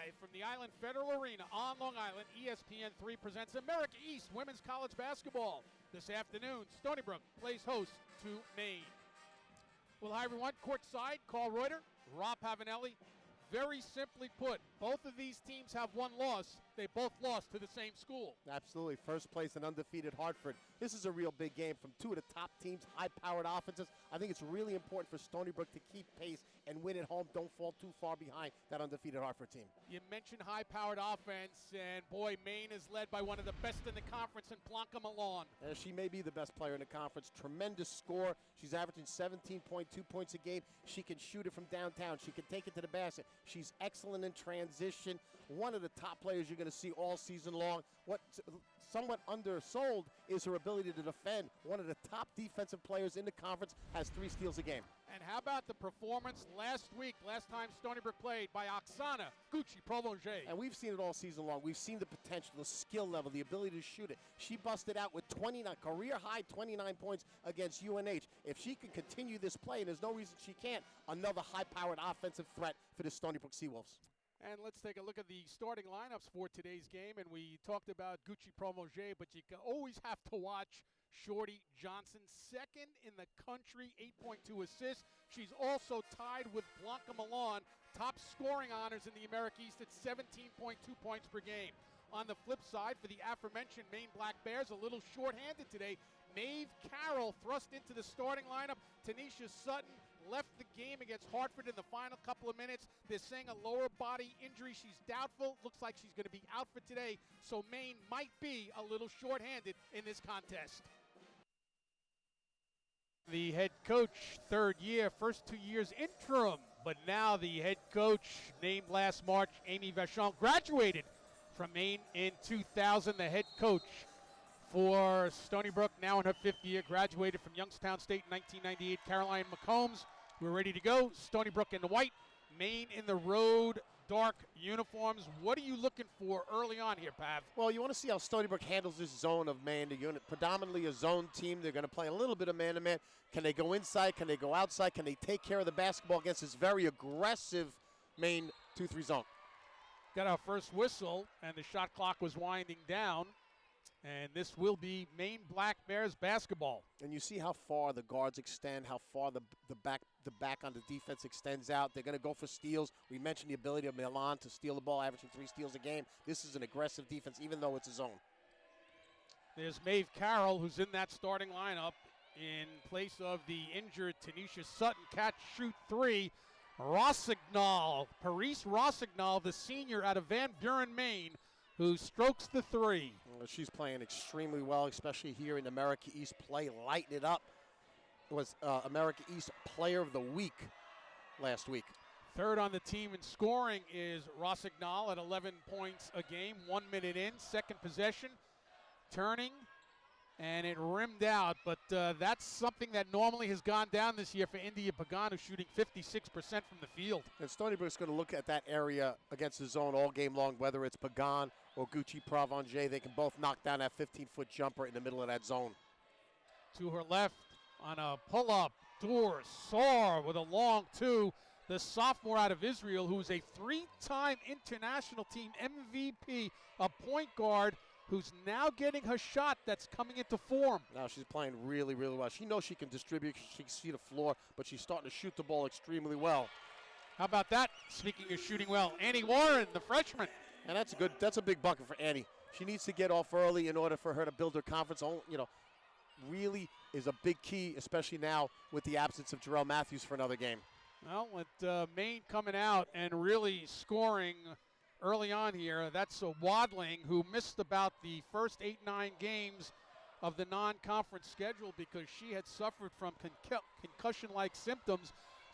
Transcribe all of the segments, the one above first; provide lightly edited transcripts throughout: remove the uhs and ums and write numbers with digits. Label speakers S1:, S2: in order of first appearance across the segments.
S1: Live from the Island Federal Arena on Long Island, ESPN3 presents America East Women's College Basketball. This afternoon, Stony Brook plays host to Maine. Well, hi everyone, courtside, Carl Reuter, Rob Pavanelli. Very simply put, both of these teams have one loss. They both lost to the same school.
S2: Absolutely. First place and undefeated Hartford. This is a real big game from two of the top teams, high-powered offenses. I think it's really important for Stony Brook to keep pace and win at home. Don't fall too far behind that undefeated Hartford team.
S1: You mentioned high-powered offense, and boy, Maine is led by one of the best in the conference in Blanca Malone.
S2: She may be the best player in the conference. Tremendous score. She's averaging 17.2 points a game. She can shoot it from downtown. She can take it to the basket. She's excellent in transition. One of the top players you're going to see all season long. What's somewhat undersold is her ability to defend. One of the top defensive players in the conference, has 3 steals a game.
S1: And how about the performance last week, last time Stony Brook played, by Oksana Gucci-Provonger?
S2: And we've seen it all season long. We've seen the potential, the skill level, the ability to shoot it. She busted out with 29, career-high 29 points against UNH. If she can continue this play, and there's no reason she can't, another high-powered offensive threat for the Stony Brook Seawolves.
S1: And let's take a look at the starting lineups for today's game. And we talked about Gucci-Provonger, but you always have to watch Shorty Johnson, second in the country, 8.2 assists. She's also tied with Blanca Malone, top scoring honors in the America East at 17.2 points per game. On the flip side, for the aforementioned Maine Black Bears, a little shorthanded today. Maeve Carroll thrust into the starting lineup. Tanisha Sutton left the game against Hartford in the final couple of minutes. They're saying a lower body injury. She's doubtful. Looks like she's going to be out for today. So Maine might be a little shorthanded in this contest. The head coach, third year, first 2 years interim, but now the head coach, named last March, Amy Vachon, graduated from Maine in 2000. The head coach for Stony Brook, now in her 5th year, graduated from Youngstown State in 1998. Caroline McCombs, we're ready to go. Stony Brook in the white, Maine in the road dark uniforms. What are you looking for early on here, Pav?
S2: Well, you want to see how Stony Brook handles this zone of man to unit. Predominantly a zone team. They're going to play a little bit of man-to-man. Can they go inside? Can they go outside? Can they take care of the basketball against this very aggressive Maine 2-3 zone?
S1: Got our first whistle, and the shot clock was winding down. And this will be Maine Black Bears basketball.
S2: And you see how far the guards extend, how far the back on the defense extends out. They're going to go for steals. We mentioned the ability of Milan to steal the ball, averaging 3 steals a game. This is an aggressive defense, even though it's a zone.
S1: There's Maeve Carroll, who's in that starting lineup in place of the injured Tanisha Sutton. Catch, shoot 3. Parise Rossignol, the senior out of Van Buren, Maine, who strokes the 3.
S2: Well, she's playing extremely well, especially here in America East play, lighting it up. It was America East Player of the Week last week.
S1: Third on the team in scoring is Rossignol at 11 points a game, 1 minute in. Second possession, turning, and it rimmed out. But that's something that normally has gone down this year for India Pagano, shooting 56% from the field.
S2: And Stony Brook's going to look at that area against the zone all game long, whether it's Pagan or Gucci-Provonger. They can both knock down that 15-foot jumper in the middle of that zone.
S1: To her left on a pull-up, Dur Sar with a long 2. The sophomore out of Israel, who's a 3-time international team MVP, a point guard, who's now getting her shot that's coming into form.
S2: Now she's playing really, really well. She knows she can distribute, she can see the floor, but she's starting to shoot the ball extremely well.
S1: How about that? Speaking of shooting well, Annie Warren, the freshman.
S2: And that's a big bucket for Annie. She needs to get off early in order for her to build her confidence. Really is a big key, especially now with the absence of Jarrell Matthews for another game.
S1: Well, with Maine coming out and really scoring early on here, that's Wadling, who missed about the first 8-9 games of the non-conference schedule because she had suffered from concussion-like symptoms.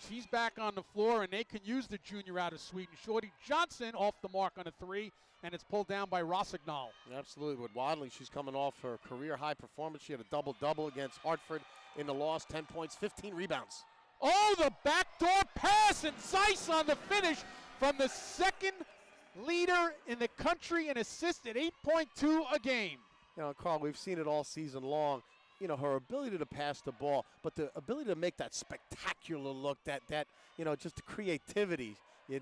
S1: She's back on the floor, and they can use the junior out of Sweden. Shorty Johnson off the mark on a 3, and it's pulled down by Rossignol.
S2: Absolutely. With Wadling, she's coming off her career-high performance. She had a double-double against Hartford in the loss, 10 points, 15 rebounds.
S1: Oh, the backdoor pass, and Zeiss on the finish from the second leader in the country in assists at 8.2 a game.
S2: Carl, we've seen it all season long. Her ability to pass the ball, but the ability to make that spectacular look, just the creativity.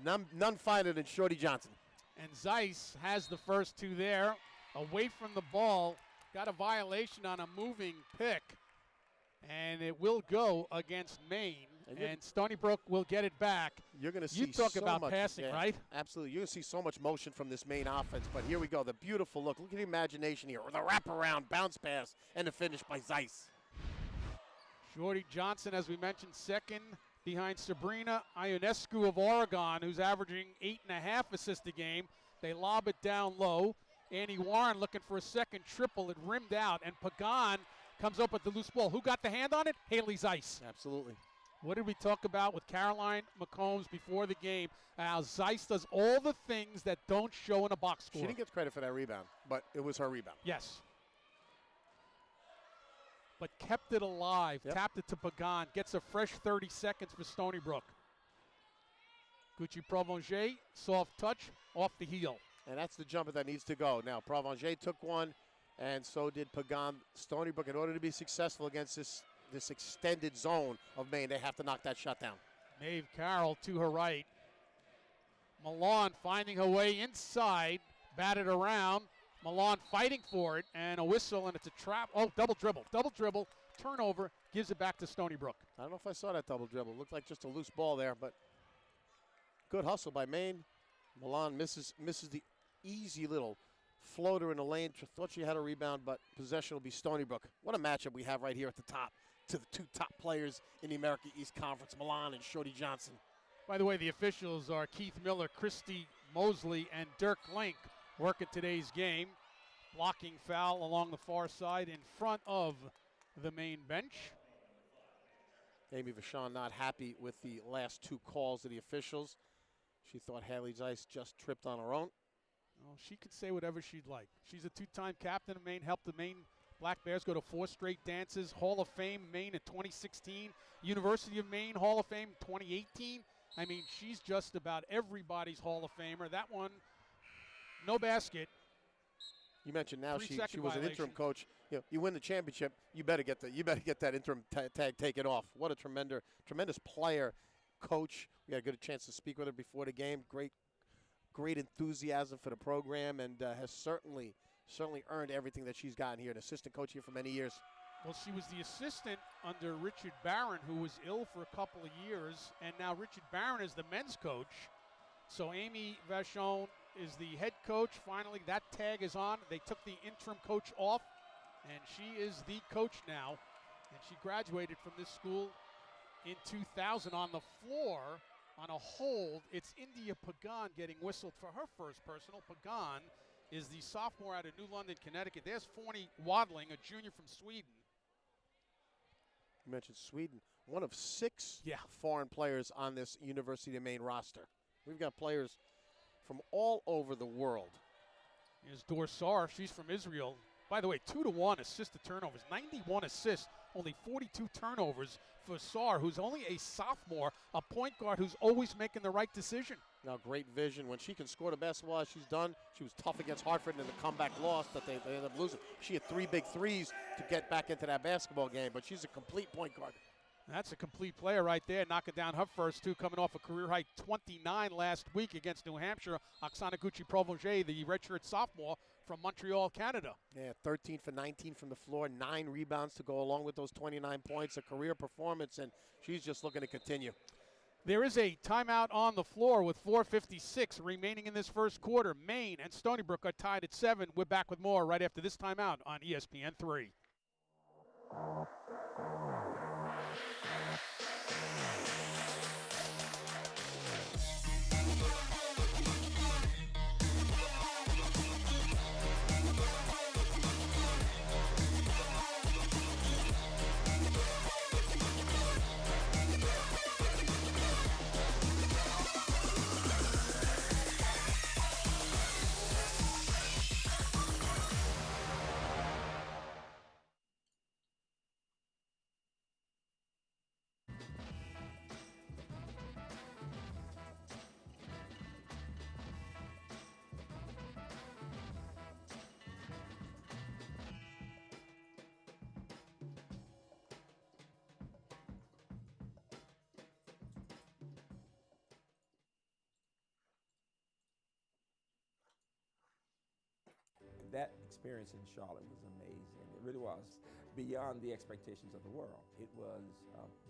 S2: None finer than Shorty Johnson.
S1: And Zeiss has the first two there. Away from the ball, got a violation on a moving pick. And it will go against Maine. And Stony Brook will get it back.
S2: You're going to see
S1: talk
S2: so
S1: about
S2: much
S1: passing, right?
S2: Absolutely. You're going to see so much motion from this Maine offense. But here we go. The beautiful look. Look at the imagination here. The wraparound, bounce pass, and the finish by Zeiss.
S1: Shorty Johnson, as we mentioned, second behind Sabrina Ionescu of Oregon, who's averaging 8.5 assists a game. They lob it down low. Annie Warren looking for a second triple. It rimmed out, and Pagan comes up with the loose ball. Who got the hand on it? Haley Zeiss.
S2: Absolutely.
S1: What did we talk about with Caroline McCombs before the game? How Zeiss does all the things that don't show in a box score.
S2: She didn't get credit for that rebound, but it was her rebound.
S1: Yes. But kept it alive, tapped it to Pagan, gets a fresh 30 seconds for Stony Brook. Gucci Provencher, soft touch, off the heel.
S2: And that's the jumper that needs to go. Now, Provencher took one, and so did Pagan. Stony Brook, in order to be successful against this extended zone of Maine, they have to knock that shot down.
S1: Maeve Carroll to her right. Milan finding her way inside, batted around. Milan fighting for it, and a whistle, and it's a trap. Oh, double dribble, turnover, gives it back to Stony Brook.
S2: I don't know if I saw that double dribble. Looked like just a loose ball there, but good hustle by Maine. Milan misses the easy little floater in the lane. Thought she had a rebound, but possession will be Stony Brook. What a matchup we have right here at the top to the two top players in the America East Conference, Milan and Shorty Johnson.
S1: By the way, the officials are Keith Miller, Christy Mosley, and Dirk Link working today's game. Blocking foul along the far side in front of the main bench.
S2: Amy Vachon not happy with the last two calls of the officials. She thought Haley Zeiss just tripped on her own.
S1: Well, she could say whatever she'd like. She's a two-time captain of Maine, helped the Maine Black Bears go to 4 straight dances. Hall of Fame, Maine in 2016. University of Maine Hall of Fame 2018. I mean, she's just about everybody's Hall of Famer. That one, no basket.
S2: You mentioned now she was
S1: violation.
S2: an interim coach. You win the championship, you better get that interim tag taken off. What a tremendous player, coach. We had a good chance to speak with her before the game. Great enthusiasm for the program, and has certainly earned everything that she's gotten here. An assistant coach here for many years.
S1: Well, she was the assistant under Richard Barron, who was ill for a couple of years, and now Richard Barron is the men's coach. So Amy Vachon is the head coach. Finally, that tag is on. They took the interim coach off, and she is the coach now. And she graduated from this school in 2000. On the floor, on a hold, it's India Pagan getting whistled for her first personal. Pagan is the sophomore out of New London, Connecticut. There's Fanny Wadling, a junior from Sweden.
S2: You mentioned Sweden. One of 6 foreign players on this University of Maine roster. We've got players from all over the world.
S1: Here's Dorsar. She's from Israel. By the way, 2-to-1 assist to turnovers. 91 assists, only 42 turnovers for Sar, who's only a sophomore, a point guard who's always making the right decision.
S2: Now, great vision. When she can score the basketball as she's done, she was tough against Hartford in the comeback loss that they ended up losing. She had 3 big threes to get back into that basketball game, but she's a complete point guard.
S1: That's a complete player right there, knocking down her first 2, coming off a career-high 29 last week against New Hampshire. Oksana Gucci-Provencher, the redshirt sophomore from Montreal, Canada.
S2: Yeah, 13 for 19 from the floor, 9 rebounds to go along with those 29 points, a career performance, and she's just looking to continue.
S1: There is a timeout on the floor with 4:56 remaining in this first quarter. Maine and Stony Brook are tied at 7. We're back with more right after this timeout on ESPN3.
S3: that experience in Charlotte was amazing. It really was beyond the expectations of the world. It was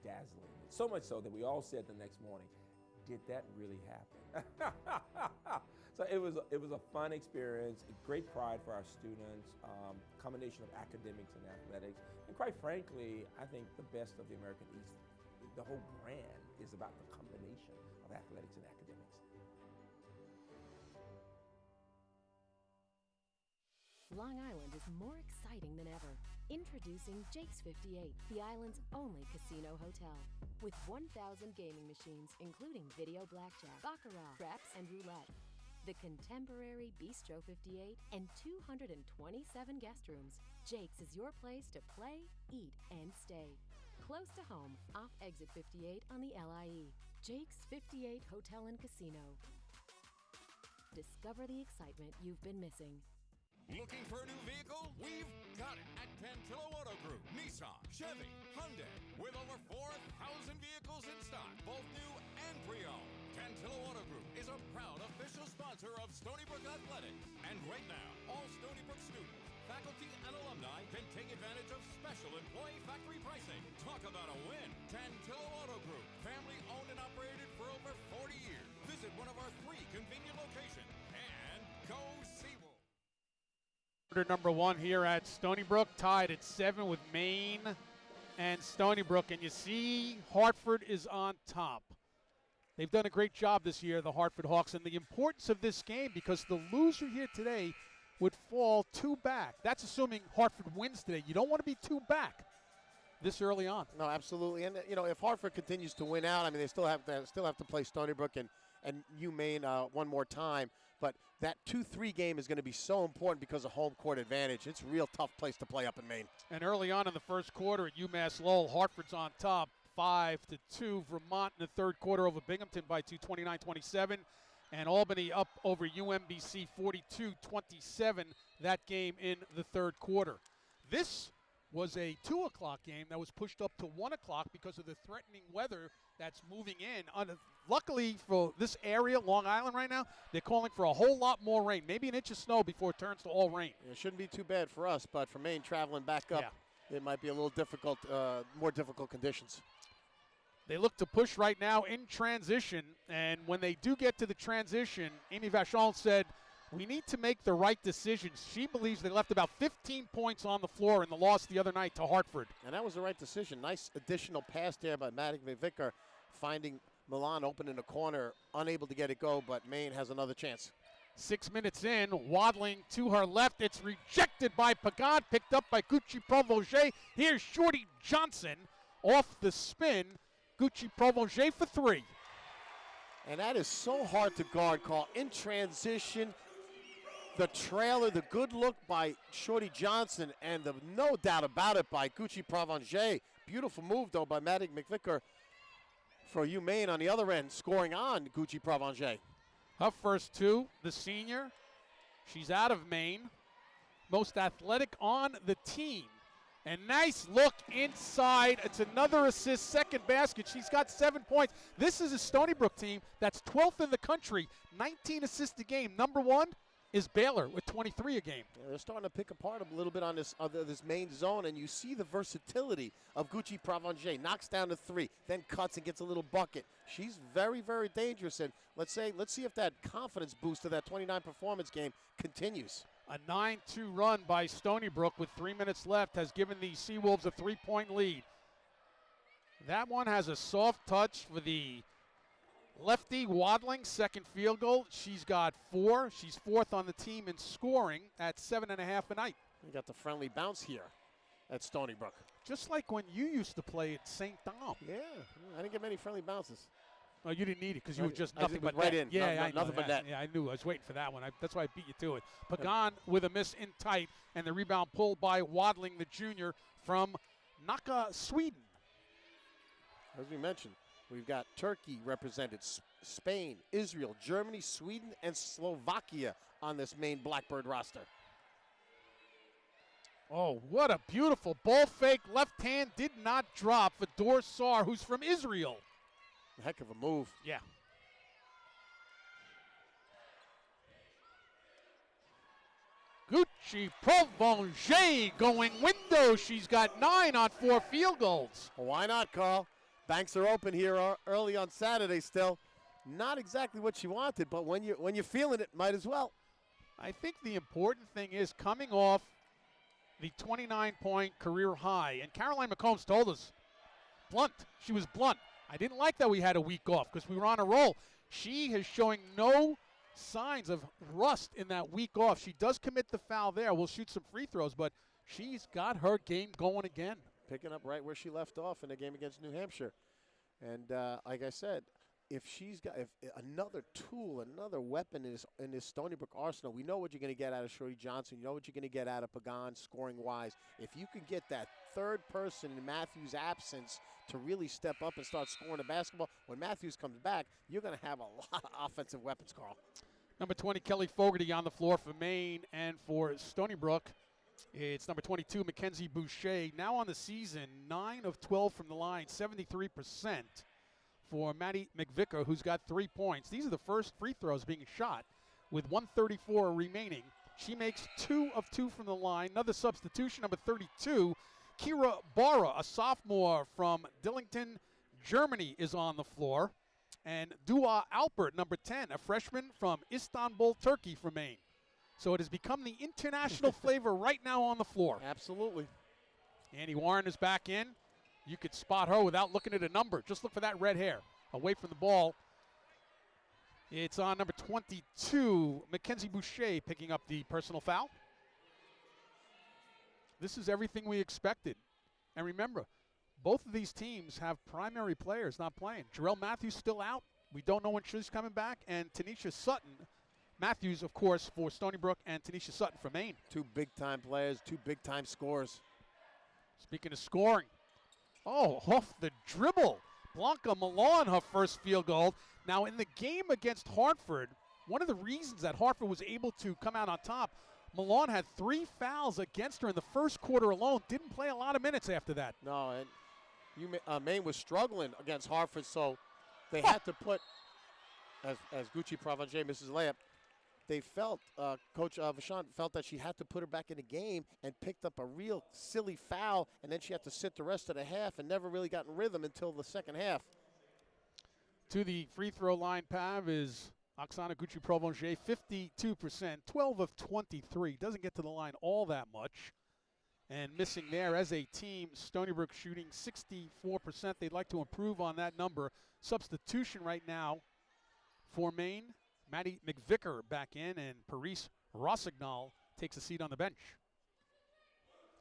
S3: dazzling. So much so that we all said the next morning, did that really happen? So it was a fun experience, a great pride for our students, combination of academics and athletics. And quite frankly, I think the best of the American East, the whole brand is about the combination of athletics and academics.
S4: Long Island is more exciting than ever. Introducing Jake's 58, the island's only casino hotel. With 1,000 gaming machines, including video blackjack, baccarat, craps, and roulette. The contemporary Bistro 58 and 227 guest rooms. Jake's is your place to play, eat, and stay. Close to home, off exit 58 on the LIE. Jake's 58 Hotel and Casino. Discover the excitement you've been missing.
S5: Looking for a new vehicle? We've got it at Cantillo Auto Group. Nissan, Chevy, Hyundai, with over 4,000 vehicles in stock, both new and pre-owned. Cantillo Auto Group is a proud official sponsor of Stony Brook Athletics. And right now, all Stony Brook students, faculty, and alumni can take advantage of special employee factory pricing. Talk about a win. Cantillo Auto Group, family owned and operated for over 40 years. Visit one of our 3 convenient locations and go Seawolves.
S1: Number 1 here at Stony Brook, tied at 7 with Maine and Stony Brook. And you see Hartford is on top. They've done a great job this year, the Hartford Hawks, and the importance of this game because the loser here today would fall 2 back. That's assuming Hartford wins today. You don't want to be 2 back this early on.
S2: No, absolutely. And, you know, if Hartford continues to win out, I mean, they still have to play Stony Brook and UMaine one more time. But that 2-3 game is going to be so important because of home court advantage. It's a real tough place to play up in Maine.
S1: And early on in the first quarter at UMass Lowell, Hartford's on top, 5-2. Vermont in the third quarter over Binghamton by 2, 29-27. And Albany up over UMBC 42-27, that game in the third quarter. This was a 2 o'clock game that was pushed up to 1 o'clock because of the threatening weather that's moving in. Luckily for this area, Long Island right now, they're calling for a whole lot more rain, maybe an inch of snow before it turns to all rain.
S2: It shouldn't be too bad for us, but for Maine traveling back up, it might be a little difficult, more difficult conditions.
S1: They look to push right now in transition, and when they do get to the transition, Amy Vachon said, we need to make the right decisions. She believes they left about 15 points on the floor in the loss the other night to Hartford.
S2: And that was the right decision. Nice additional pass there by Maddie McVicker, finding Milan open in the corner, unable to get it go, but Maine has another chance.
S1: 6 minutes in, Wadling to her left. It's rejected by Pagan, picked up by Gucci Provoje. Here's Shorty Johnson off the spin. Gucci Provoje for 3.
S2: And that is so hard to guard, Carl. In transition, the trailer, the good look by Shorty Johnson, and the no doubt about it by Gucci Provoje. Beautiful move, though, by Maddie McVicker for UMaine on the other end, scoring on Gucci Provoje.
S1: Her first 2, the senior. She's out of Maine. Most athletic on the team. And nice look inside. It's another assist, second basket. She's got 7 points. This is a Stony Brook team that's 12th in the country, 19 assists a game. Number 1 is Baylor with 23 a game.
S2: Yeah, they're starting to pick apart a little bit on this main zone, and you see the versatility of Gucci Provoje. Knocks down to 3, then cuts and gets a little bucket. She's very, very dangerous, and let's see if that confidence boost of that 29 performance game continues.
S1: A 9-2 run by Stony Brook with 3 minutes left has given the Seawolves a 3-point lead. That one has a soft touch for the lefty Wadling, second field goal. She's got 4. She's 4th on the team in scoring at 7.5 a night.
S2: You got the friendly bounce here at Stony Brook.
S1: Just like when you used to play at St. Dom.
S2: Yeah, I didn't get many friendly bounces.
S1: Oh, you didn't need it because you were just nothing but
S2: right
S1: net.
S2: in.
S1: Yeah,
S2: nothing but net.
S1: Yeah, I knew. I was waiting for that one. That's why I beat you to it. Pagan with a miss in tight, and the rebound pulled by Wadling, the junior, from Nacka, Sweden.
S2: As we mentioned, we've got Turkey represented, Spain, Israel, Germany, Sweden, and Slovakia on this main Blackbird roster.
S1: Oh, what a beautiful ball fake. Left hand did not drop for Dorsar, who's from Israel.
S2: Heck of a move.
S1: Yeah. Gucci Provencher going window. She's got 9 on 4 field goals.
S2: Well, why not, Carl? Banks are open here early on Saturday still. Not exactly what she wanted, but when you're feeling it, might as well.
S1: I think the important thing is coming off the 29-point career high, and Caroline McCombs told us, blunt. She was blunt. I didn't like that we had a week off because we were on a roll. She is showing no signs of rust in that week off. She does commit the foul there. We'll shoot some free throws, but she's got her game going again.
S2: Picking up right where she left off in the game against New Hampshire. And like I said, if another tool, another weapon in this Stony Brook arsenal, we know what you're going to get out of Shorty Johnson. You know what you're going to get out of Pagan scoring-wise. If you can get that third person in Matthews' absence to really step up and start scoring the basketball, when Matthews comes back, you're going to have a lot of offensive weapons, Carl.
S1: Number 20, Kelly Fogarty on the floor for Maine, and for Stony Brook, it's number 22, Mackenzie Boucher. Now on the season, 9 of 12 from the line, 73% for Maddie McVicker, who's got 3 points. These are the first free throws being shot with 1:34 remaining. She makes 2 of 2 from the line. Another substitution, number 32, Kira Barra, a sophomore from Dillington, Germany, is on the floor. And Dua Alpert, number 10, a freshman from Istanbul, Turkey, for Maine. So it has become the international flavor right now on the floor.
S2: Absolutely.
S1: Annie Warren is back in. You could spot her without looking at a number. Just look for that red hair. Away from the ball. It's on number 22, Mackenzie Boucher, picking up the personal foul. This is everything we expected. And remember, both of these teams have primary players not playing. Jarrell Matthews still out. We don't know when she's coming back. And Tanisha Sutton, Matthews, of course, for Stony Brook, and Tanisha Sutton for Maine.
S2: 2 big-time players, 2 big-time scores.
S1: Speaking of scoring, off the dribble, Blanca Milan, her first field goal. Now, in the game against Hartford, one of the reasons that Hartford was able to come out on top, Milan had 3 fouls against her in the first quarter alone. Didn't play a lot of minutes after that.
S2: No, and Maine was struggling against Hartford, so they had to put, as Gucci Provencher misses layup, they felt, Coach Vachon felt that she had to put her back in the game and picked up a real silly foul, and then she had to sit the rest of the half and never really got in rhythm until the second half.
S1: To the free throw line, Pav, is Oksana Gucci Provencher, 52%, 12 of 23. Doesn't get to the line all that much. And missing there as a team, Stony Brook shooting 64%. They'd like to improve on that number. Substitution right now for Maine. Maddie McVicker back in, and Paris Rossignol takes a seat on the bench.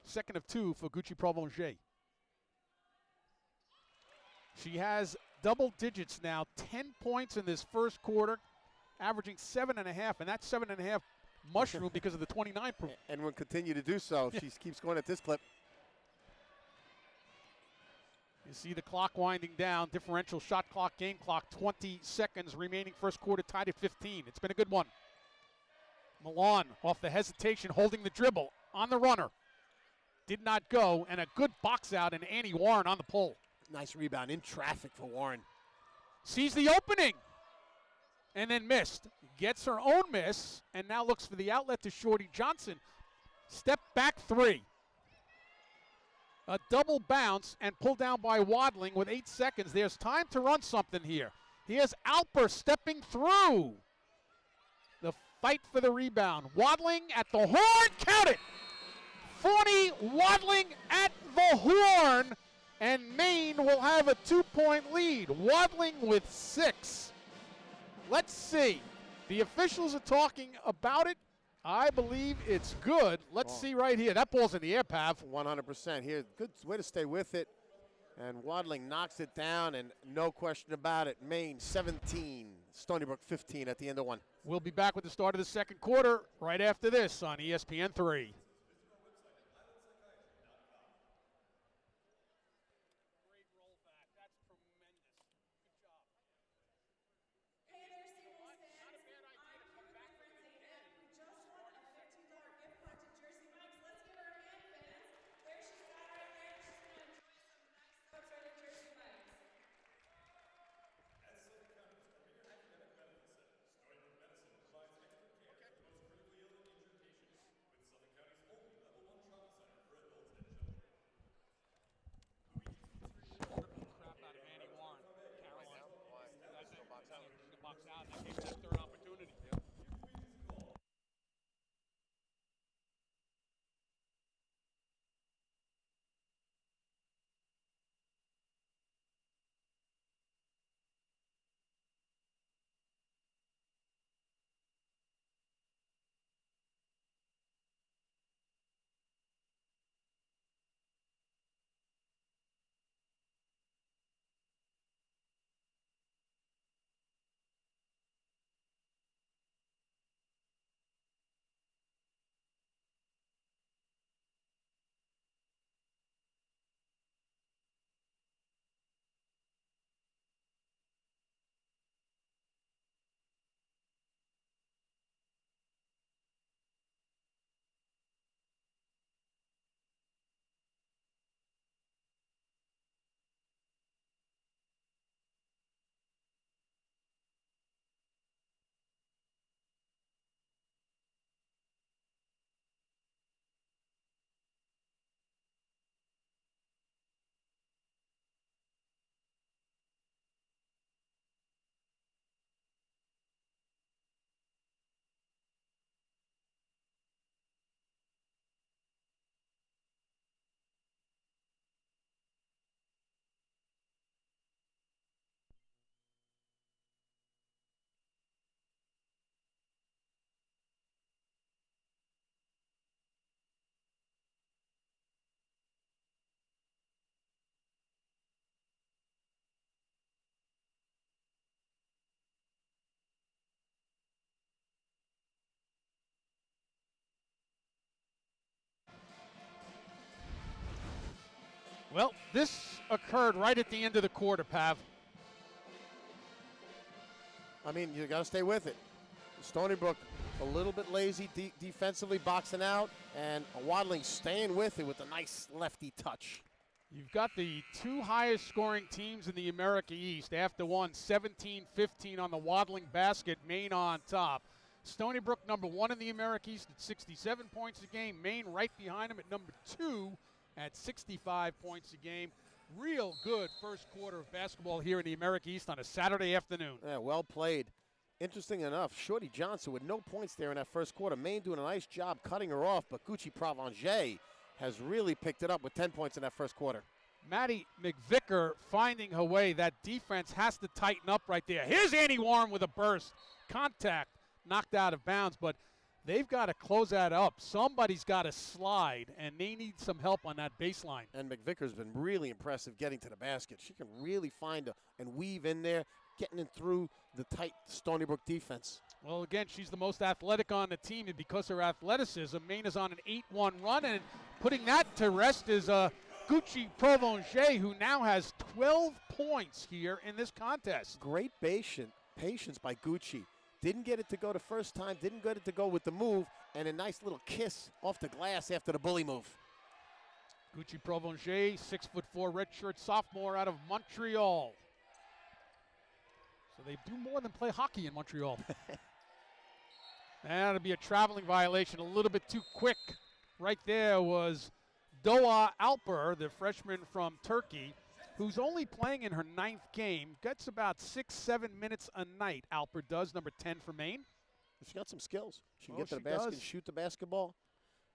S1: 2nd of 2 for Gucci Provencher. She has double digits now, 10 points in this first quarter, averaging 7.5, and that's 7.5 mushroom because of the 29.
S2: And will continue to do so if she keeps going at this clip.
S1: You see the clock winding down. Differential shot clock, game clock, 20 seconds remaining. First quarter tied at 15. It's been a good one. Milan off the hesitation, holding the dribble on the runner. Did not go, and a good box out, and Annie Warren on the pull.
S2: Nice rebound in traffic for Warren.
S1: Sees the opening and then missed. Gets her own miss and now looks for the outlet to Shorty Johnson. Step back 3. A double bounce and pulled down by Wadling with 8 seconds. There's time to run something here. Here's Alper stepping through. The fight for the rebound. Wadling at the horn. Count it. Fanny Wadling at the horn. And Maine will have a 2-point lead. Wadling with 6. Let's see. The officials are talking about it. I believe it's good. Let's see right here. That ball's in the air, Pav.
S2: 100% here. Good way to stay with it. And Wadling knocks it down, and no question about it. Maine 17, Stony Brook 15 at the end of 1.
S1: We'll be back with the start of the second quarter right after this on ESPN 3. Well, this occurred right at the end of the quarter, Pav.
S2: I mean, you got to stay with it. Stony Brook a little bit lazy defensively, boxing out, and Wadling staying with it with a nice lefty touch.
S1: You've got the two highest scoring teams in the America East. After one, 17-15 on the Wadling basket, Maine on top. Stony Brook number one in the America East at 67 points a game. Maine right behind them at number two at 65 points a game. Real good first quarter of basketball here in the America East on a Saturday afternoon.
S2: Yeah, well played. Interesting enough, Shorty Johnson with no points there in that first quarter. Maine doing a nice job cutting her off, but Gucci Provencher has really picked it up with 10 points in that first quarter.
S1: Maddie McVicker finding her way. That defense has to tighten up right there. Here's Annie Warren with a burst. Contact, knocked out of bounds, but they've got to close that up. Somebody's got to slide, and they need some help on that baseline.
S2: And McVicker's been really impressive getting to the basket. She can really find and weave in there, getting in through the tight Stony Brook defense.
S1: Well, again, she's the most athletic on the team, and because of her athleticism, Maine is on an 8-1 run, and putting that to rest is Gucci Provencher, who now has 12 points here in this contest.
S2: Great patience by Gucci. Didn't get it to go the first time, didn't get it to go with the move, and a nice little kiss off the glass after the bully move.
S1: Gucci Provencher, 6'4" redshirt sophomore out of Montreal. So they do more than play hockey in Montreal. That'll be a traveling violation, a little bit too quick. Right there was Doğa Alper, the freshman from Turkey, who's only playing in her 9th game. Gets about 6-7 minutes a night, Alper does, number 10 for Maine.
S2: She's got some skills. She can get to the basket and shoot the basketball.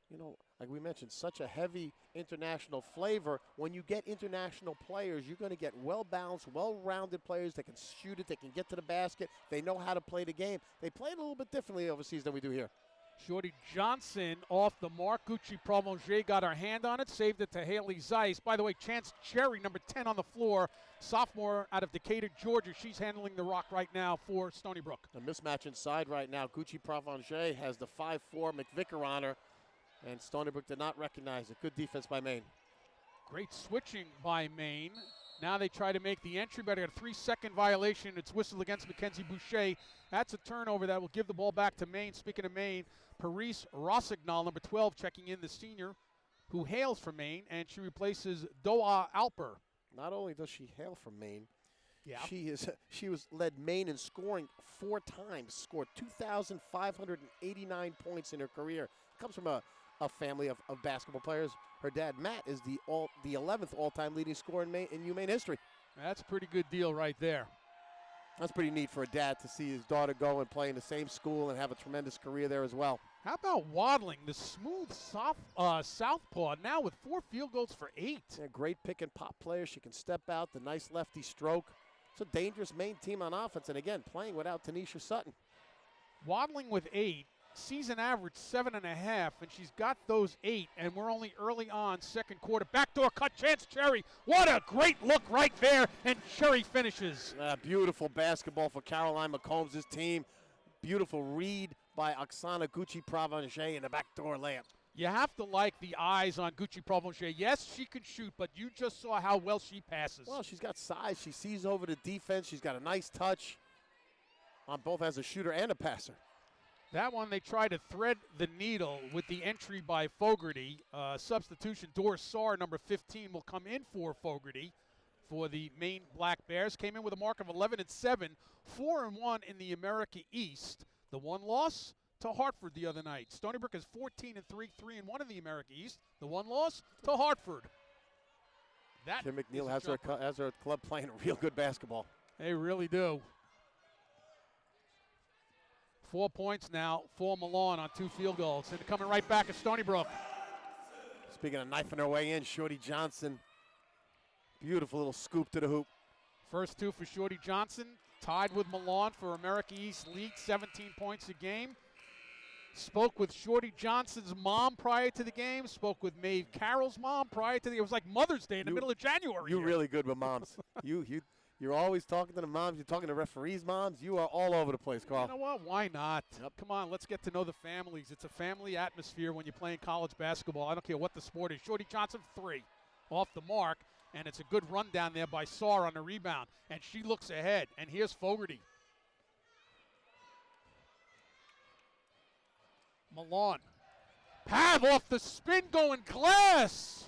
S2: You know, like we mentioned, such a heavy international flavor. When you get international players, you're going to get well-balanced, well-rounded players that can shoot it, they can get to the basket, they know how to play the game. They play it a little bit differently overseas than we do here.
S1: Shorty Johnson off the mark. Gucci Provencher got her hand on it, saved it to Haley Zeiss. By the way, Chance Cherry, number 10 on the floor, sophomore out of Decatur, Georgia. She's handling the rock right now for Stony Brook.
S2: A mismatch inside right now. Gucci Provencher has the 5'4" McVicker on her, and Stony Brook did not recognize it. Good defense by Maine.
S1: Great switching by Maine. Now they try to make the entry, but a 3-second violation. It's whistled against Mackenzie Boucher. That's a turnover that will give the ball back to Maine. Speaking of Maine, Paris Rossignol, number 12, checking in, the senior, who hails from Maine, and she replaces Doğa Alper.
S2: Not only does she hail from Maine,
S1: yeah,
S2: she was led Maine in scoring 4 times, scored 2,589 points in her career. Comes from a family of basketball players. Her dad, Matt, is the 11th all-time leading scorer in UMaine history.
S1: That's a pretty good deal right there.
S2: That's pretty neat for a dad to see his daughter go and play in the same school and have a tremendous career there as well.
S1: How about Wadling, the smooth southpaw, now with 4 field goals for 8.
S2: Yeah, great pick-and-pop player. She can step out, the nice lefty stroke. It's a dangerous Maine team on offense, and again, playing without Tanisha Sutton.
S1: Wadling with 8. Season average 7.5, and she's got those 8, and we're only early on second quarter. Backdoor cut, Chance Cherry. What a great look right there, and Cherry finishes.
S2: Beautiful basketball for Caroline McCombs' team. Beautiful read by Oksana Gucci Provencher in a backdoor layup.
S1: You have to like the eyes on Gucci Provencher. Yes, she can shoot, but you just saw how well she passes.
S2: Well, she's got size. She sees over the defense. She's got a nice touch on both as a shooter and a passer.
S1: That one, they try to thread the needle with the entry by Fogarty. Substitution, Doris Saar, number 15, will come in for Fogarty for the Maine Black Bears. Came in with a mark of 11-7, 4-1 in the America East. The one loss to Hartford the other night. Stony Brook is 14-3, 3-1 in the America East. The one loss to Hartford.
S2: Kim McNeil has her club playing real good basketball.
S1: They really do. 4 points now for Milan on 2 field goals. And coming right back at Stony Brook.
S2: Speaking of knifing her way in, Shorty Johnson. Beautiful little scoop to the hoop.
S1: First 2 for Shorty Johnson. Tied with Milan for America East League, 17 points a game. Spoke with Shorty Johnson's mom prior to the game. Spoke with Maeve Carroll's mom prior to the game. It was like Mother's Day in the middle of January.
S2: You're really good with moms. You're always talking to the moms. You're talking to referees' moms. You are all over the place, Carl.
S1: You know what? Why not?
S2: Yep.
S1: Come on, let's get to know the families. It's a family atmosphere when you're playing college basketball. I don't care what the sport is. Shorty Johnson, 3. Off the mark. And it's a good run down there by Saar on the rebound. And she looks ahead. And here's Fogarty. Milan. Pav off the spin going glass.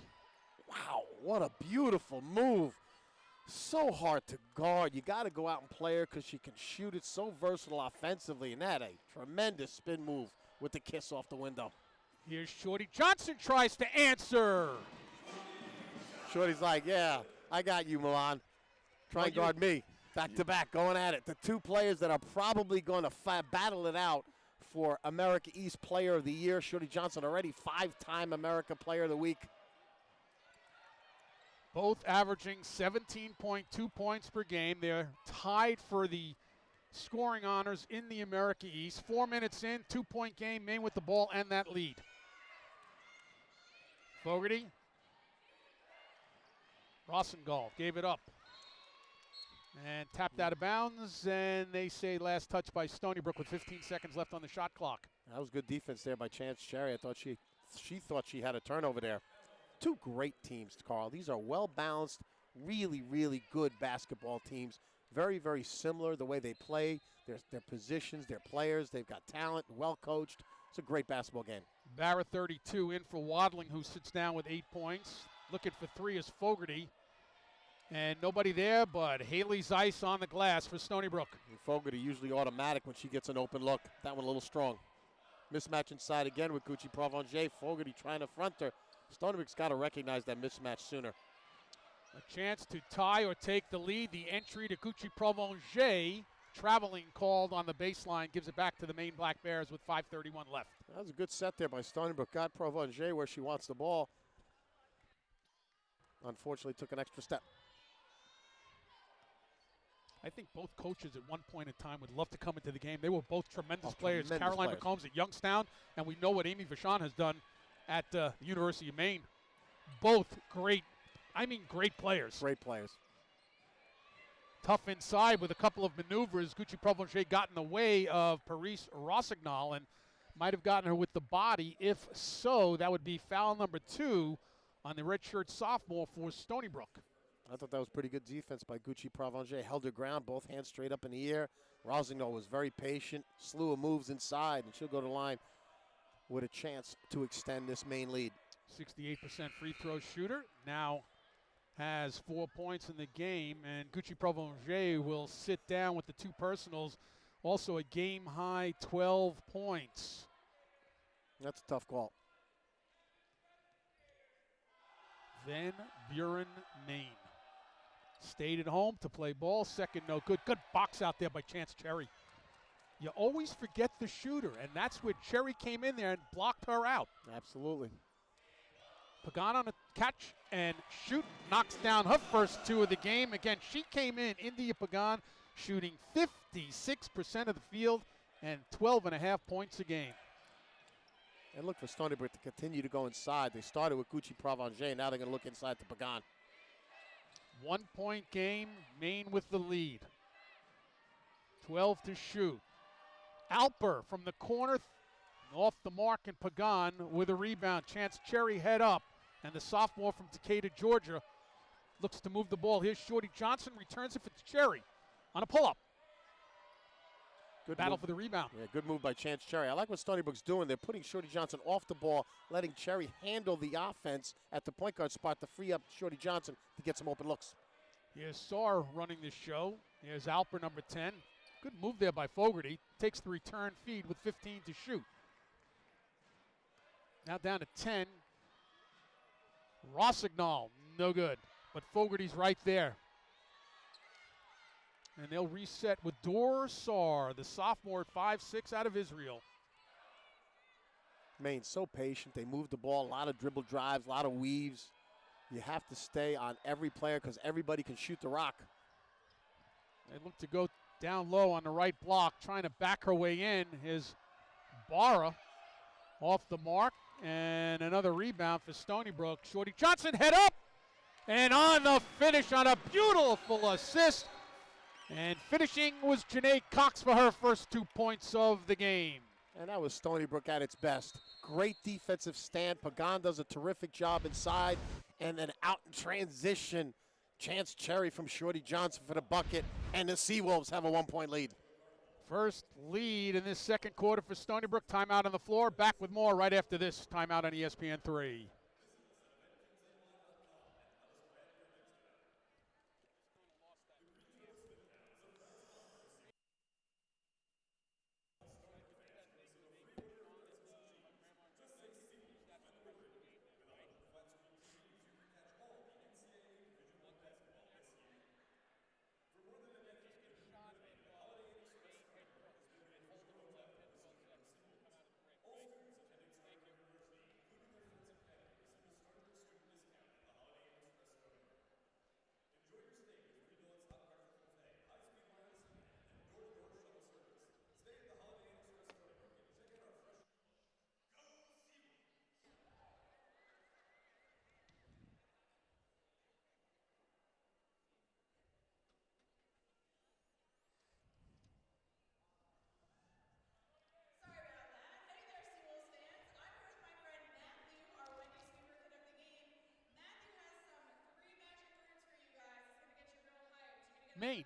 S2: Wow, what a beautiful move. So hard to guard. You got to go out and play her because she can shoot it so versatile offensively. And that a tremendous spin move with the kiss off the window.
S1: Here's Shorty Johnson tries to answer.
S2: Shorty's like, yeah, I got you, Milan. Try and guard me. Back to back, going at it. The two players that are probably going to battle it out for America East Player of the Year. Shorty Johnson already 5-time America Player of the Week.
S1: Both averaging 17.2 points per game. They're tied for the scoring honors in the America East. 4 minutes in, 2-point game, Maine with the ball and that lead. Fogarty. Rosendahl gave it up. And tapped out of bounds, and they say last touch by Stony Brook with 15 seconds left on the shot clock.
S2: That was good defense there by Chance Cherry. I thought she thought she had a turnover there. Two great teams, Carl. These are well-balanced, really, really good basketball teams. Very, very similar the way they play, their positions, their players. They've got talent, well-coached. It's a great basketball game.
S1: Barrett 32 in for Wadling, who sits down with 8 points. Looking for 3 is Fogarty. And nobody there but Haley Zeiss on the glass for Stony Brook.
S2: And Fogarty usually automatic when she gets an open look. That one a little strong. Mismatch inside again with Gucci Provencher. Fogarty trying to front her. Stony Brook's got to recognize that mismatch sooner.
S1: A chance to tie or take the lead. The entry to Gucci Provencher. Traveling called on the baseline. Gives it back to the Maine Black Bears with 5:31 left.
S2: That was a good set there by Stony Brook. Got Provencher where she wants the ball. Unfortunately took an extra step.
S1: I think both coaches at one point in time would love to come into the game. They were both tremendous players.
S2: Tremendous
S1: Caroline
S2: players.
S1: McCombs at Youngstown, and we know what Amy Vachon has done at the University of Maine. Both great players.
S2: Great players.
S1: Tough inside with a couple of maneuvers. Gucci Provencher got in the way of Paris Rossignol and might have gotten her with the body. If so, that would be foul number 2 on the redshirt sophomore for Stony Brook.
S2: I thought that was pretty good defense by Gucci Provencher. Held her ground, both hands straight up in the air. Rossignol was very patient, slew of moves inside, and she'll go to the line with a chance to extend this main lead.
S1: 68% free throw shooter. Now has 4 points in the game, and Gucci Provencher will sit down with the 2 personals. Also a game-high 12 points.
S2: That's a tough call.
S1: Van Buren, Maine. Stayed at home to play ball. Second, no good. Good box out there by Chance Cherry. You always forget the shooter, and that's where Cherry came in there and blocked her out.
S2: Absolutely.
S1: Pagan on a catch and shoot. Knocks down her first 2 of the game. Again, she came in, India Pagan, shooting 56% of the field and 12.5 points a game.
S2: And look for Stony Brook to continue to go inside. They started with Gucci Provencher. Now they're going to look inside to Pagan.
S1: 1-point game, Maine with the lead. 12 to shoot. Alper from the corner, off the mark, and Pagan with a rebound. Chance Cherry head up, and the sophomore from Decatur, Georgia, looks to move the ball. Here's Shorty Johnson, returns it for Cherry on a pull-up.
S2: Good
S1: Battle
S2: move.
S1: for the rebound.
S2: Yeah, good move by Chance Cherry. I like what Stony Brook's doing. They're putting Shorty Johnson off the ball, letting Cherry handle the offense at the point guard spot to free up Shorty Johnson to get some open looks.
S1: Here's Saar running the show. Here's Alper, number 10. Good move there by Fogarty. Takes the return feed with 15 to shoot. Now down to 10. Rossignol, no good. But Fogarty's right there. And they'll reset with Dor Saar, the sophomore at 5'6" out of Israel.
S2: Maine so patient. They move the ball, a lot of dribble drives, a lot of weaves. You have to stay on every player because everybody can shoot the rock.
S1: They look to go down low on the right block, trying to back her way in. Is Barra off the mark, and another rebound for Stony Brook. Shorty Johnson head up, and on the finish on a beautiful assist. And finishing was Janae Cox for her first 2 points of the game.
S2: And that was Stony Brook at its best. Great defensive stand. Pagan does a terrific job inside. And then out in transition, Chance Cherry from Shorty Johnson for the bucket. And the Seawolves have a 1-point lead.
S1: First lead in this second quarter for Stony Brook. Timeout on the floor. Back with more right after this timeout on ESPN3. Maine.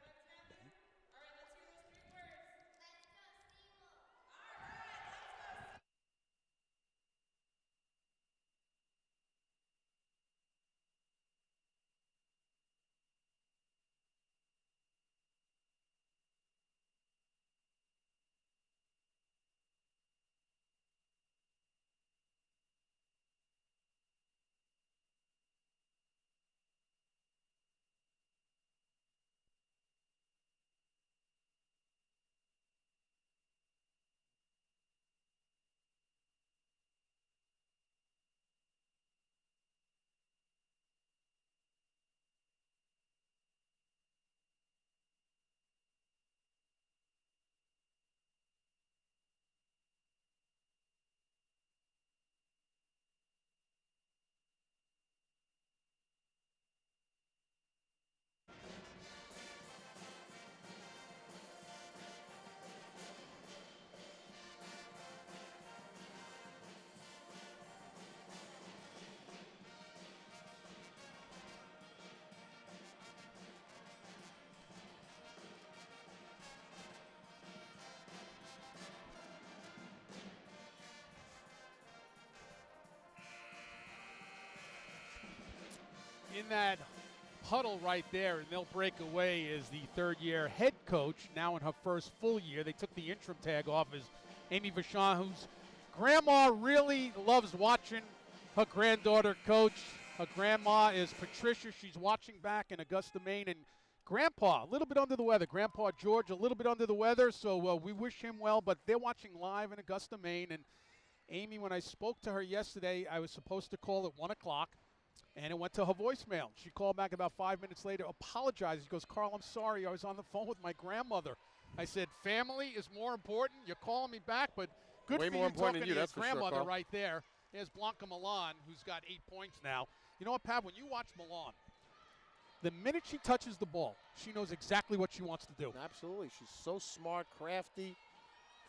S1: In that huddle right there, and they'll break away, is the third-year head coach, now in her first full year. They took the interim tag off as Amy Vachon, whose grandma really loves watching her granddaughter coach. Her grandma is Patricia. She's watching back in Augusta, Maine. And Grandpa, a little bit under the weather. Grandpa George, a little bit under the weather, so we wish him well. But they're watching live in Augusta, Maine. And Amy, when I spoke to her yesterday, I was supposed to call at 1 o'clock. And it went to her voicemail. She called back about 5 minutes later, apologized. She goes, Carl, I'm sorry. I was on the phone with my grandmother. I said, family is more important. You're calling me back, but good
S2: Way
S1: for
S2: more
S1: you
S2: important
S1: talking
S2: than you,
S1: to
S2: that's
S1: your
S2: for sure,
S1: grandmother
S2: Carl.
S1: right there. There's Blanca Milan, who's got 8 points now. You know what, Pat? When you watch Milan, the minute she touches the ball, she knows exactly what she wants to do.
S2: Absolutely. She's so smart, crafty.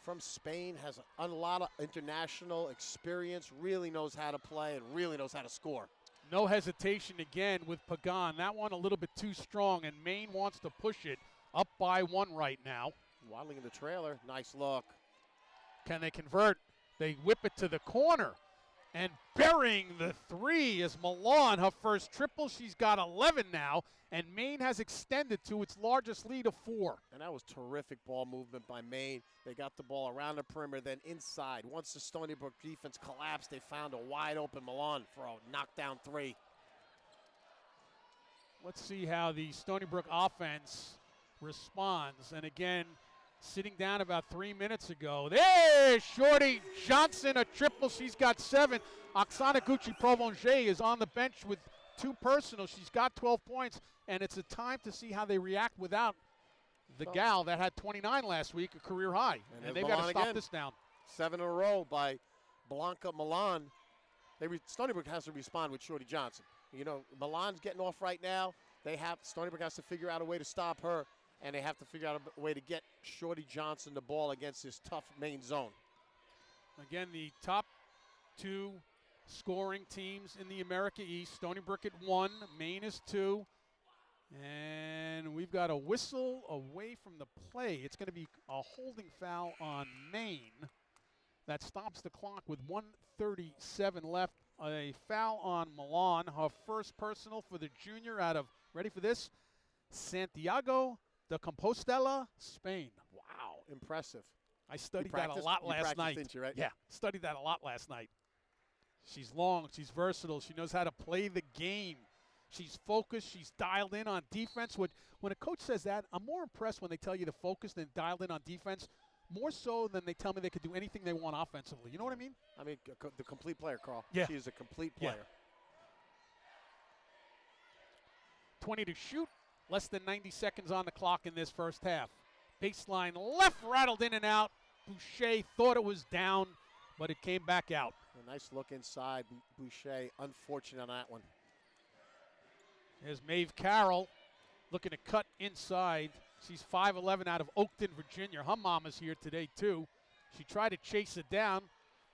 S2: From Spain, has a lot of international experience, really knows how to play, and really knows how to score.
S1: No hesitation again with Pagan. That one a little bit too strong, and Maine wants to push it up by 1 right now.
S2: Wadling in the trailer. Nice look.
S1: Can they convert? They whip it to the corner. And burying the 3 is Milan, her first triple. She's got 11 now, and Maine has extended to its largest lead of 4.
S2: And that was terrific ball movement by Maine. They got the ball around the perimeter, then inside. Once the Stony Brook defense collapsed, they found a wide-open Milan for a knockdown 3.
S1: Let's see how the Stony Brook offense responds. And again, sitting down about 3 minutes ago. There's Shorty Johnson, a triple. She's got 7. Oksana Gucci-Provencher is on the bench with 2 personal. She's got 12 points, and it's a time to see how they react without the gal that had 29 last week, a career high. And they've got to stop this down.
S2: 7 in a row by Blanca Milan. Stony Brook has to respond with Shorty Johnson. You know, Milan's getting off right now. Stony Brook has to figure out a way to stop her. And they have to figure out a way to get Shorty Johnson the ball against this tough Maine zone.
S1: Again, the top two scoring teams in the America East. Stony Brook at 1, Maine is 2. And we've got a whistle away from the play. It's going to be a holding foul on Maine. That stops the clock with 1:37 left. A foul on Milan, her first personal for the junior out of, ready for this, Santiago de Compostela, Spain.
S2: Wow, impressive.
S1: I studied that a lot last night.
S2: Didn't you, right?
S1: Yeah, studied that a lot last night. She's long, she's versatile, she knows how to play the game. She's focused, she's dialed in on defense. When a coach says that, I'm more impressed when they tell you to focus than dialed in on defense, more so than they tell me they could do anything they want offensively. You know what I mean?
S2: I mean, the complete player, Carl.
S1: Yeah.
S2: She is a complete player.
S1: Yeah. 20 to shoot, less than 90 seconds on the clock in this first half. Baseline left, rattled in and out. Boucher thought it was down, but it came back out.
S2: A nice look inside. Boucher, unfortunate on that one.
S1: There's Maeve Carroll looking to cut inside. She's 5'11" out of Oakton, Virginia. Her mama's here today, too. She tried to chase it down,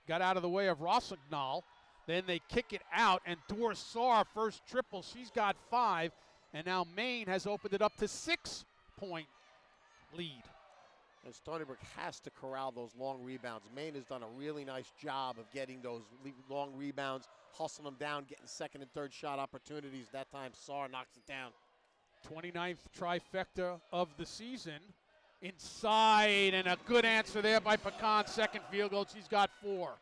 S1: got out of the way of Rossignol. Then they kick it out, and Dorsar, first triple. She's got 5, and now Maine has opened it up to 6-point lead.
S2: And Stony Brook has to corral those long rebounds. Maine has done a really nice job of getting those long rebounds, hustling them down, getting second and third shot opportunities. That time, Saar knocks it down.
S1: 29th trifecta of the season. Inside, and a good answer there by Pecan. Second field goal. She's got 4.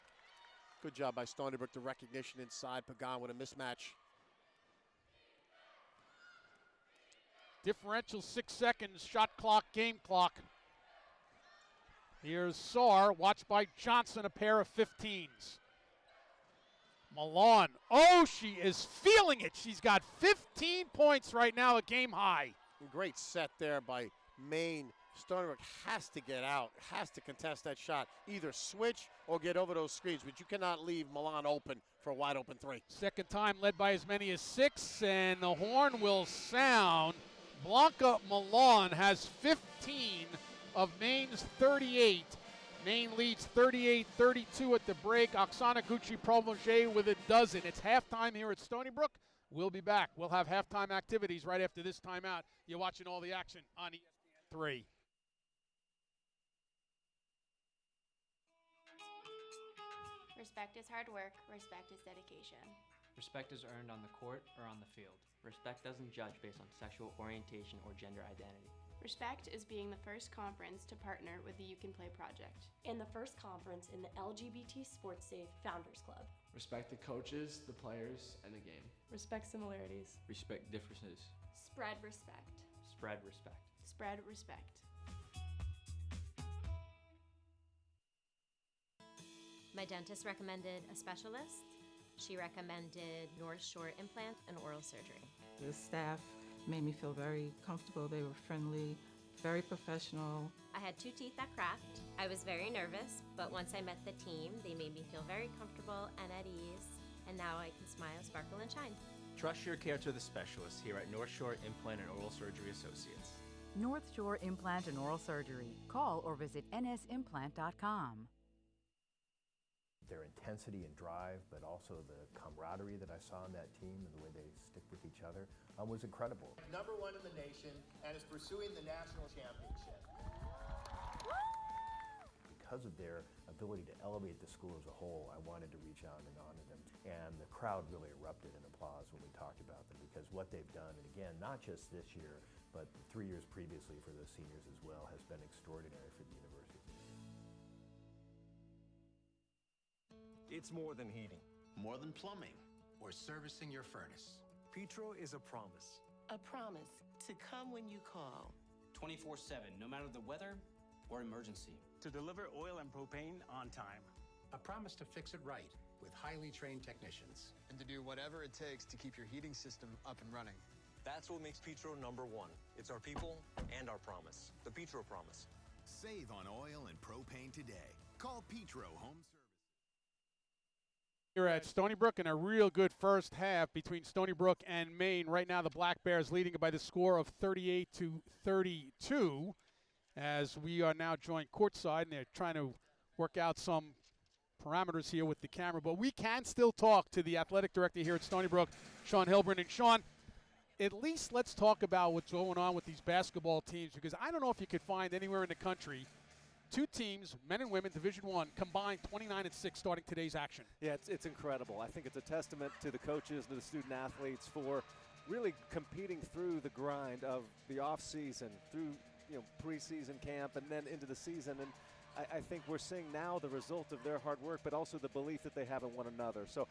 S2: Good job by Stony Brook. The recognition inside. Pagan with a mismatch.
S1: Differential 6 seconds. Shot clock, game clock. Here's Saar, watched by Johnson, a pair of 15s. Milan, oh, she is feeling it. She's got 15 points right now, a game high.
S2: Great set there by Maine. Stony Brook has to get out, has to contest that shot. Either switch or get over those screens, but you cannot leave Milan open for a wide open 3.
S1: Second time led by as many as 6, and the horn will sound. Blanca Milan has 15 of Maine's 38. Maine leads 38-32 at the break. Oksana Gucci-Provonger with a dozen. It's halftime here at Stony Brook. We'll be back. We'll have halftime activities right after this timeout. You're watching all the action on ESPN3.
S6: Respect is hard work. Respect is dedication.
S7: Respect is earned on the court or on the field.
S8: Respect doesn't judge based on sexual orientation or gender identity.
S6: Respect is being the first conference to partner with the You Can Play project.
S9: And the first conference in the LGBT Sports Safe Founders Club.
S10: Respect the coaches, the players, and the game.
S11: Respect similarities.
S12: Respect differences.
S6: Spread respect.
S8: Spread respect.
S6: Spread respect.
S13: My dentist recommended a specialist. She recommended North Shore implant and oral surgery.
S11: The staff made me feel very comfortable. They were friendly, very professional.
S13: I had 2 teeth that cracked. I was very nervous, but once I met the team, they made me feel very comfortable and at ease. And now I can smile, sparkle, and shine.
S14: Trust your care to the specialists here at North Shore Implant and Oral Surgery Associates.
S15: North Shore Implant and Oral Surgery. Call or visit nsimplant.com.
S16: Their intensity and drive, but also the camaraderie that I saw on that team and the way they stick with each other was incredible.
S17: #1 in the nation and is pursuing the national championship.
S16: Because of their ability to elevate the school as a whole, I wanted to reach out and honor them. And the crowd really erupted in applause when we talked about them because what they've done, and again, not just this year, but 3 years previously for those seniors as well, has been extraordinary for the university.
S18: It's more than heating.
S19: More than plumbing or servicing your furnace.
S18: Petro is a promise.
S20: A promise to come when you call.
S21: 24/7, no matter the weather or emergency.
S18: To deliver oil and propane on time.
S19: A promise to fix it right with highly trained technicians.
S22: And to do whatever it takes to keep your heating system up and running.
S23: That's what makes Petro #1. It's our people and our promise. The Petro promise.
S5: Save on oil and propane today. Call Petro Home Service.
S1: Here at Stony Brook, and a real good first half between Stony Brook and Maine. Right now the Black Bears leading by the score of 38-32 as we are now joined courtside, and they're trying to work out some parameters here with the camera, but we can still talk to the athletic director here at Stony Brook, Sean Hilburn. And Sean, at least let's talk about what's going on with these basketball teams, because I don't know if you could find anywhere in the country two teams, men and women, Division I, combined 29-6 starting today's action.
S3: Yeah, it's incredible. I think it's a testament to the coaches and the student athletes for really competing through the grind of the off season, through preseason camp, and then into the season. And I think we're seeing now the result of their hard work, but also the belief that they have in one another. So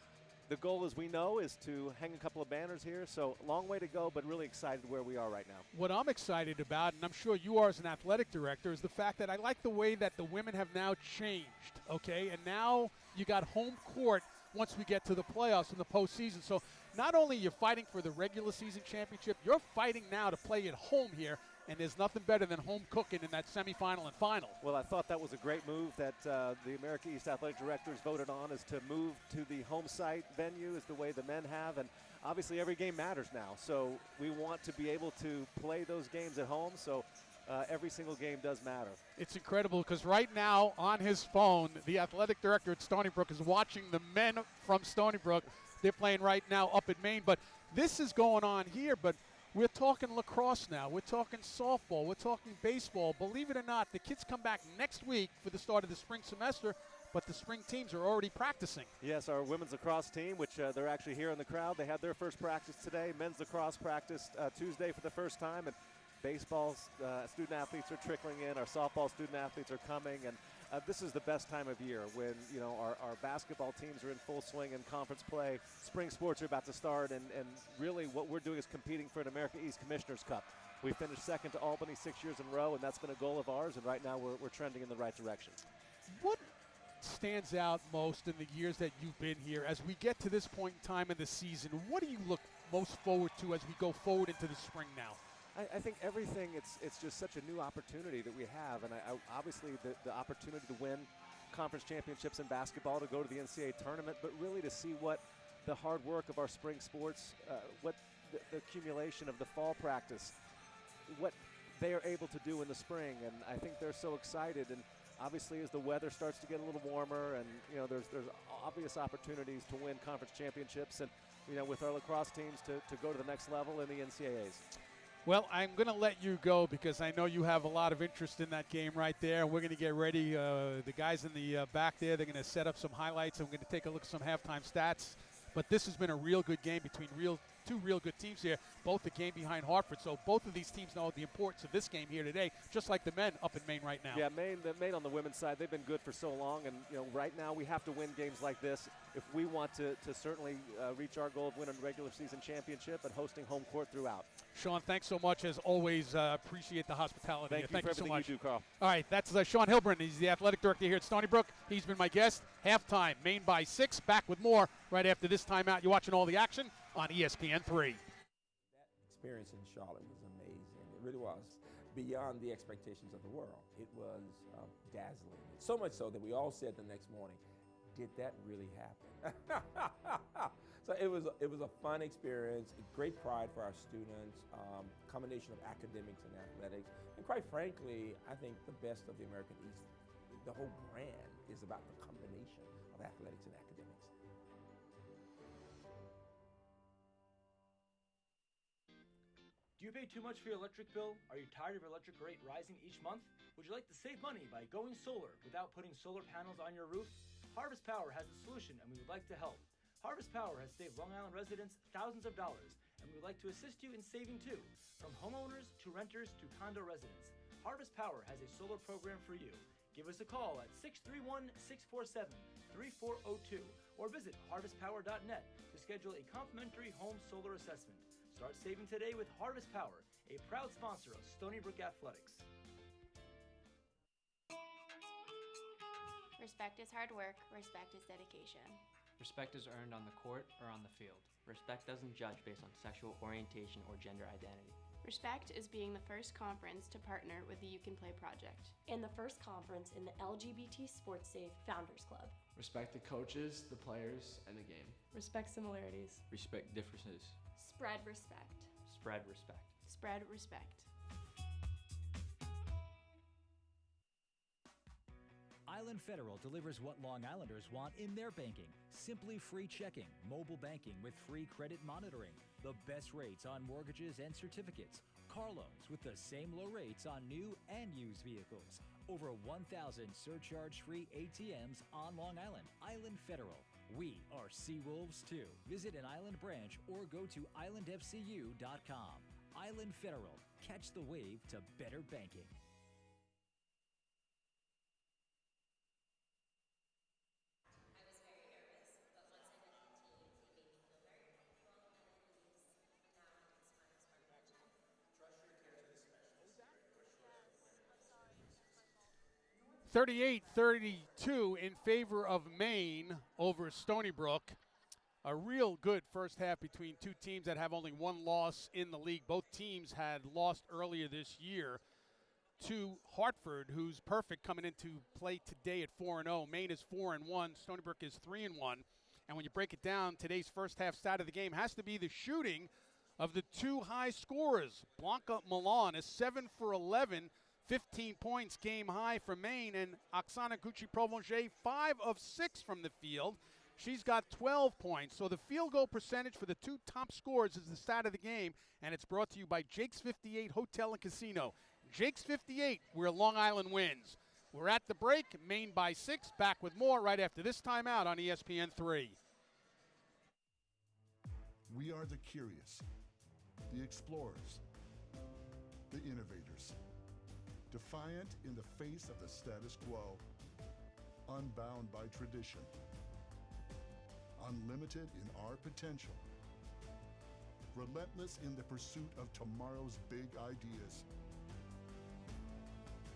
S3: the goal, as we know, is to hang a couple of banners here. So long way to go, but really excited where we are right now.
S1: What I'm excited about, and I'm sure you are as an athletic director, is the fact that I like the way that the women have now changed, okay? And now you got home court once we get to the playoffs in the postseason. So not only you're fighting for the regular season championship, you're fighting now to play at home here. And there's nothing better than home cooking in that semifinal and final.
S3: Well, I thought that was a great move that the America East Athletic Directors voted on, is to move to the home site venue, is the way the men have. And obviously every game matters now. So we want to be able to play those games at home. So every single game does matter.
S1: It's incredible because right now on his phone, the athletic director at Stony Brook is watching the men from Stony Brook. They're playing right now up at Maine. But this is going on here. But we're talking lacrosse now. We're talking softball. We're talking baseball. Believe it or not, the kids come back next week for the start of the spring semester, but the spring teams are already practicing.
S3: Yes, our women's lacrosse team, which they're actually here in the crowd, they had their first practice today. Men's lacrosse practiced Tuesday for the first time, and baseball student athletes are trickling in. Our softball student athletes are coming, and this is the best time of year when our basketball teams are in full swing in conference play. Spring sports are about to start, and really what we're doing is competing for an America East Commissioner's Cup. We finished second to Albany 6 years in a row, and that's been a goal of ours, and right now we're trending in the right direction.
S1: What stands out most in the years that you've been here as we get to this point in time in the season? What do you look most forward to as we go forward into the spring now?
S3: I think everything, it's just such a new opportunity that we have, and obviously the opportunity to win conference championships in basketball, to go to the NCAA tournament, but really to see what the hard work of our spring sports, what the accumulation of the fall practice, what they are able to do in the spring, and I think they're so excited. And obviously as the weather starts to get a little warmer, and there's obvious opportunities to win conference championships, and with our lacrosse teams to go to the next level in the NCAAs.
S1: Well, I'm going to let you go because I know you have a lot of interest in that game right there. And we're going to get ready. The guys in the back there, they're going to set up some highlights. I'm going to take a look at some halftime stats. But this has been a real good game between two real good teams here, both a game behind Hartford. So both of these teams know the importance of this game here today, just like the men up in Maine right now.
S3: Yeah, Maine on the women's side, they've been good for so long. And, right now we have to win games like this if we want to certainly reach our goal of winning a regular season championship and hosting home court throughout.
S1: Sean, thanks so much. As always, appreciate the hospitality.
S3: Thank you for everything
S1: so much.
S3: you do, Carl.
S1: All right, that's Sean Hilburn. He's the athletic director here at Stony Brook. He's been my guest. Halftime, Maine by 6. Back with more right after this timeout. You're watching all the action on ESPN3.
S4: That experience in Charlotte was amazing. It really was beyond the expectations of the world. It was dazzling. So much so that we all said the next morning, did that really happen? So it was a fun experience, great pride for our students, combination of academics and athletics, and quite frankly, I think the best of the American East, the whole brand is about the combination of athletics and academics.
S12: Do you pay too much for your electric bill? Are you tired of your electric rate rising each month? Would you like to save money by going solar without putting solar panels on your roof? Harvest Power has a solution, and we would like to help. Harvest Power has saved Long Island residents thousands of dollars, and we would like to assist you in saving too. From homeowners to renters to condo residents, Harvest Power has a solar program for you. Give us a call at 631-647-3402 or visit harvestpower.net to schedule a complimentary home solar assessment. Start saving today with Harvest Power, a proud sponsor of Stony Brook Athletics.
S6: Respect is hard work. Respect is dedication.
S7: Respect is earned on the court or on the field.
S8: Respect doesn't judge based on sexual orientation or gender identity.
S6: Respect is being the first conference to partner with the You Can Play project.
S9: And the first conference in the LGBT Sports Safe Founders Club.
S10: Respect the coaches, the players, and the game.
S24: Respect similarities.
S25: Respect differences.
S6: Spread respect.
S8: Spread respect.
S6: Spread respect.
S2: Island Federal delivers what Long Islanders want in their banking. Simply free checking, mobile banking with free credit monitoring, the best rates on mortgages and certificates, car loans with the same low rates on new and used vehicles. Over 1,000 surcharge-free ATMs on Long Island. Island Federal. We are Seawolves too. Visit an Island branch or go to islandfcu.com. Island Federal. Catch the wave to better banking.
S1: – 38-32 in favor of Maine over Stony Brook. A real good first half between two teams that have only one loss in the league. Both teams had lost earlier this year to Hartford, who's perfect coming into play today at 4-0. Maine is 4-1. Stony Brook is 3-1. And when you break it down, today's first half stat of the game has to be the shooting of the two high scorers. Blanca Milan is 7 for 11, 15 points game high for Maine, and Oksana Gucci-Provencher 5 of 6 from the field. She's got 12 points. So the field goal percentage for the two top scorers is the stat of the game, and it's brought to you by Jake's 58 Hotel and Casino. Jake's 58, where Long Island wins. We're at the break. Maine by 6. Back with more right after this timeout on ESPN3.
S11: We are the curious, the explorers, the innovators. Defiant in the face of the status quo. Unbound by tradition. Unlimited in our potential. Relentless in the pursuit of tomorrow's big ideas.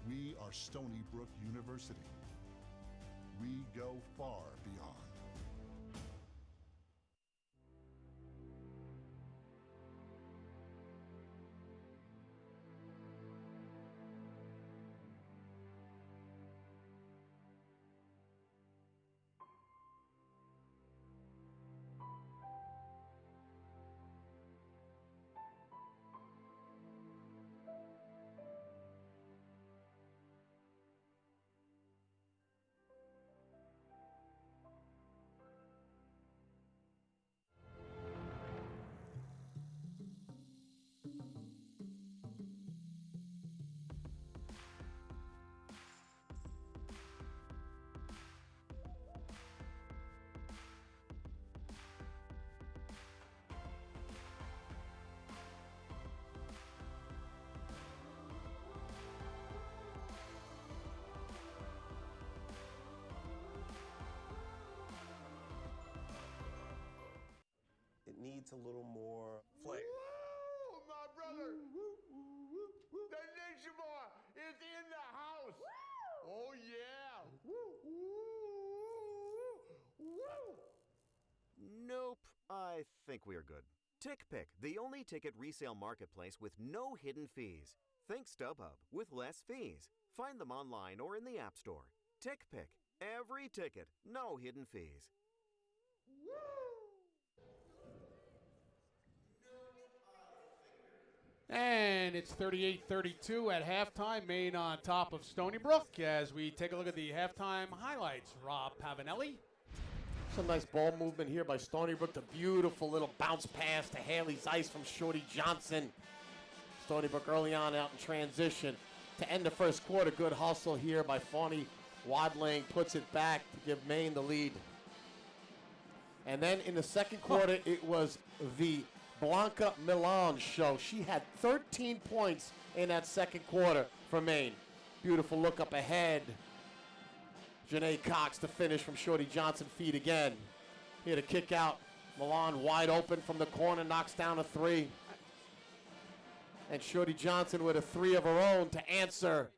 S11: We are Stony Brook University. We go far beyond.
S13: It needs a little more flair.
S24: Woo, my brother! The Ninja Bar is in the house! Oh, yeah!
S25: Nope, I think we are good. TickPick, the only ticket resale marketplace with no hidden fees. Think StubHub with less fees. Find them online or in the App Store. TickPick, every ticket, no hidden fees.
S1: And it's 38-32 at halftime. Maine on top of Stony Brook as we take a look at the halftime highlights. Rob Pavanelli.
S26: Some nice ball movement here by Stony Brook. The beautiful little bounce pass to Haley Zeiss from Shorty Johnson. Stony Brook early on out in transition. To end the first quarter, good hustle here by Fanny Wadling. Puts it back to give Maine the lead. And then in the second quarter, it was the Blanca Milan show. She had 13 points in that second quarter for Maine. Beautiful look up ahead. Janae Cox to finish from Shorty Johnson feed again. Here to kick out. Milan wide open from the corner, knocks down a three. And Shorty Johnson with a three of her own to answer.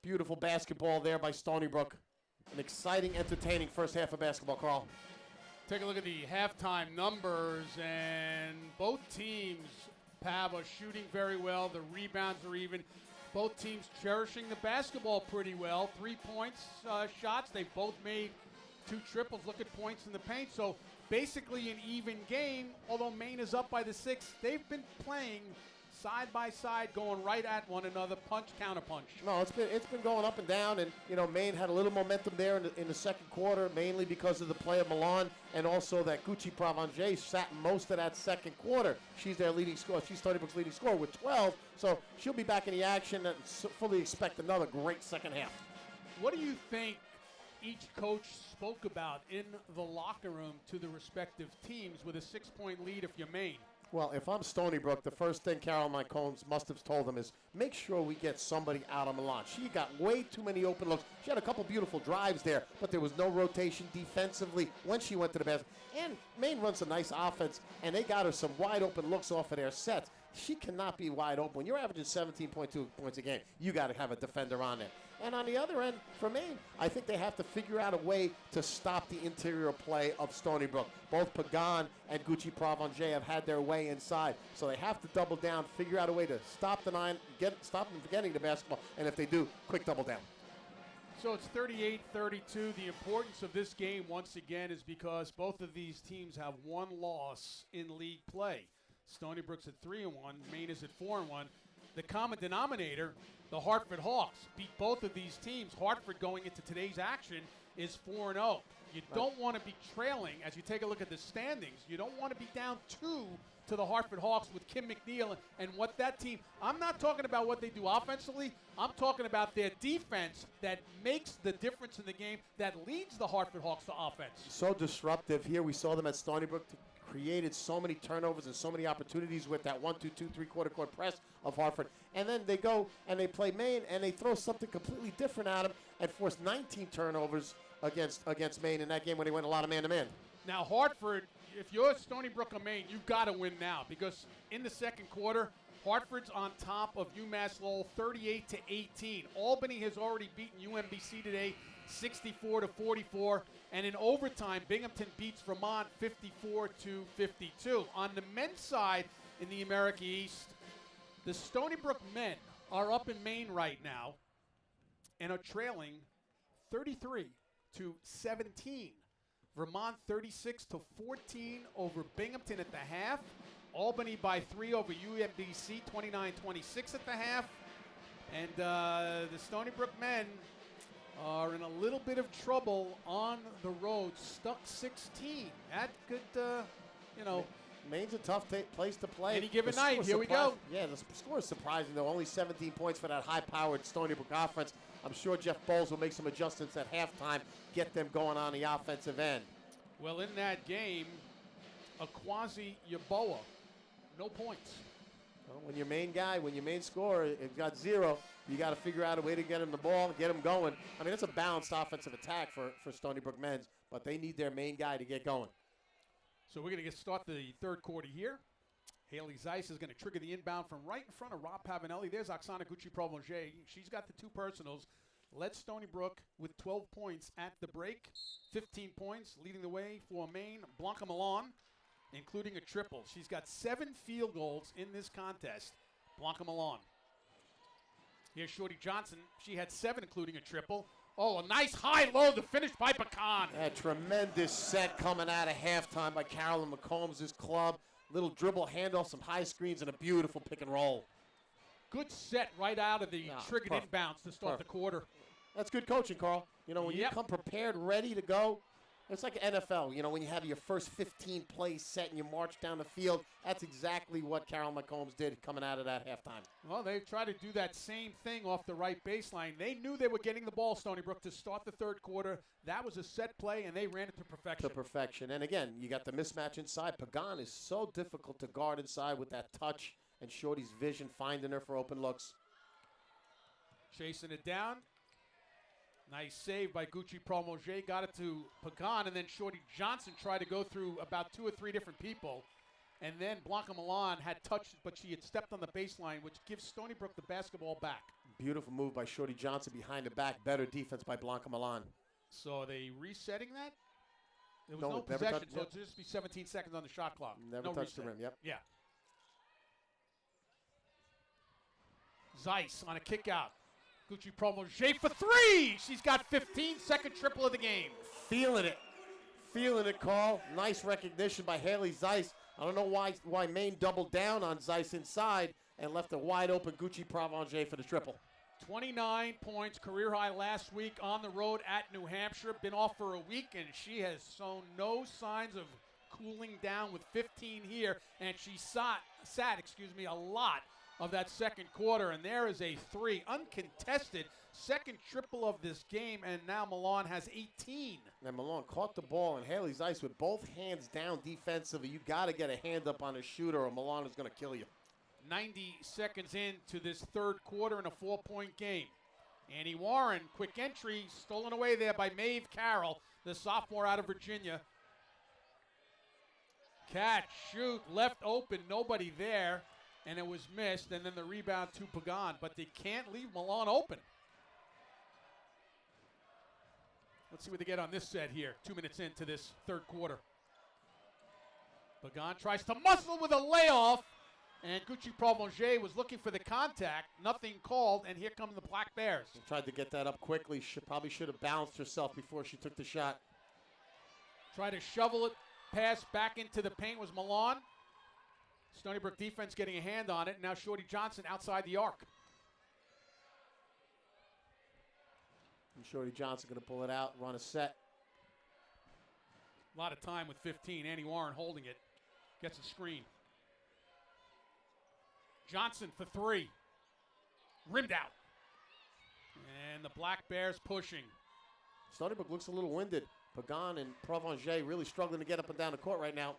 S26: Beautiful basketball there by Stony Brook. An exciting, entertaining first half of basketball, Carl.
S1: Take a look at the halftime numbers, and both teams, Pav, are shooting very well. The rebounds are even. Both teams cherishing the basketball pretty well. 3 points shots. They've both made 2 triples. Look at points in the paint. So basically an even game, although Maine is up by the 6. They've been playing side by side, going right at one another, punch, counter punch.
S26: No, it's been going up and down, and Maine had a little momentum there in the second quarter, mainly because of the play of Milan, and also that Gucci Provencher sat most of that second quarter. She's their leading scorer. She's Stony Brook's leading scorer with 12, so she'll be back in the action and fully expect another great second half.
S1: What do you think each coach spoke about in the locker room to the respective teams with a 6-point lead if you're Maine?
S26: Well, if I'm Stony Brook, the first thing Caroline Combs must have told them is make sure we get somebody out of Milan. She got way too many open looks. She had a couple beautiful drives there, but there was no rotation defensively when she went to the basket. And Maine runs a nice offense, and they got her some wide open looks off of their sets. She cannot be wide open. When you're averaging 17.2 points a game, you got to have a defender on there. And on the other end, for Maine, I think they have to figure out a way to stop the interior play of Stony Brook. Both Pagan and Gucci Provencher have had their way inside. So they have to double down, figure out a way to stop the nine, stop them from getting the basketball. And if they do, quick double down.
S1: So it's 38-32. The importance of this game, once again, is because both of these teams have one loss in league play. Stony Brook's at 3-1. Maine is at 4-1. The common denominator, the Hartford Hawks, beat both of these teams. Hartford going into today's action is 4-0. You don't want to be trailing as you take a look at the standings. You don't want to be down 2 to the Hartford Hawks with Kim McNeil and what that team. I'm not talking about what they do offensively. I'm talking about their defense that makes the difference in the game, that leads the Hartford Hawks to offense.
S26: So disruptive here. We saw them at Stony Brook. Created so many turnovers and so many opportunities with that 1-2-2 3/4 court press of Hartford. And then they go and they play Maine and they throw something completely different at them and force 19 turnovers against Maine in that game when they went a lot of man-to-man.
S1: Now, Hartford, if you're Stony Brook or Maine, you've got to win now because in the second quarter, Hartford's on top of UMass Lowell 38-18. Albany has already beaten UMBC today 64-44. And in overtime, Binghamton beats Vermont 54-52. On the men's side in the America East, the Stony Brook men are up in Maine right now and are trailing 33-17. Vermont 36-14 over Binghamton at the half. Albany by 3 over UMBC 29-26 at the half. And the Stony Brook men are in a little bit of trouble on the road, stuck 16. That could,
S26: Maine's a tough place to play.
S1: Any given night, here we go.
S26: Yeah, the score is surprising, though. Only 17 points for that high-powered Stony Brook offense. I'm sure Jeff Bowles will make some adjustments at halftime, get them going on the offensive end.
S1: Well, in that game, Akwazi Yaboa, no points.
S26: Well, when your main guy, when your main scorer has got 0, you got to figure out a way to get him the ball, get him going. I mean, it's a balanced offensive attack for Stony Brook men's, but they need their main guy to get going.
S1: So we're going to start the third quarter here. Haley Zeiss is going to trigger the inbound from right in front of Rob Pavanelli. There's Oksana Gucci-Provencher. She's got the 2 personals. Led Stony Brook with 12 points at the break. 15 points leading the way for Maine. Blanca Milan, including a triple. She's got 7 field goals in this contest. Blanca Milan. Here's Shorty Johnson. She had 7, including a triple. Oh, a nice high-low to finish by Pecan.
S26: A tremendous set coming out of halftime by Carolyn McCombs' club. Little dribble handoff, some high screens, and a beautiful pick and roll.
S1: Good set right out of the triggered inbounds to start the quarter.
S26: That's good coaching, Carl. You know, when you come prepared, ready to go, it's like NFL. You know, when you have your first 15 plays set and you march down the field, that's exactly what Carol McCombs did coming out of that halftime.
S1: Well, they tried to do that same thing off the right baseline. They knew they were getting the ball, Stony Brook, to start the third quarter. That was a set play, and they ran it to perfection.
S26: To perfection. And again, you got the mismatch inside. Pagan is so difficult to guard inside with that touch and Shorty's vision, finding her for open looks.
S1: Chasing it down. Nice save by Gucci Provencher. Got it to Pagan, and then Shorty Johnson tried to go through about 2 or 3 different people. And then Blanca Milan had touched, but she had stepped on the baseline, which gives Stony Brook the basketball back.
S26: Beautiful move by Shorty Johnson behind the back. Better defense by Blanca Milan.
S1: So are they resetting that? There was no possession, so it'll just be 17 seconds on the shot clock.
S26: Never touched the rim, yep.
S1: Yeah. Zeiss on a kick out. Gucci Provencher for 3. She's got 15, second triple of the game.
S26: Feeling it, Carl. Nice recognition by Haley Zeiss. I don't know why Maine doubled down on Zeiss inside, and left a wide open Gucci Provence for the triple.
S1: 29 points, career high last week on the road at New Hampshire. Been off for a week, and she has shown no signs of cooling down with 15 here, and she sat a lot of that second quarter, and there is a 3, uncontested, second triple of this game, and now Milan has 18.
S26: And Milan caught the ball, and Haley Zeiss with both hands down defensively. You got to get a hand up on a shooter, or Milan is going to kill you.
S1: 90 seconds into this third quarter in a 4-point game. Annie Warren, quick entry, stolen away there by Maeve Carroll, the sophomore out of Virginia. Catch, shoot, left open, nobody there, and it was missed, and then the rebound to Pagan, but they can't leave Milan open. Let's see what they get on this set here, 2 minutes into this third quarter. Pagan tries to muscle with a layoff, and Gucci Provence was looking for the contact, nothing called, and here come the Black Bears.
S26: She tried to get that up quickly. She probably should have balanced herself before she took the shot.
S1: Try to shovel it, pass back into the paint was Milan. Stony Brook defense getting a hand on it. Now Shorty Johnson outside the arc.
S26: And Shorty Johnson going to pull it out, run a set.
S1: A lot of time with 15. Annie Warren holding it. Gets a screen. Johnson for 3. Rimmed out. And the Black Bears pushing.
S26: Stony Brook looks a little winded. Pagan and Provence really struggling to get up and down the court right now.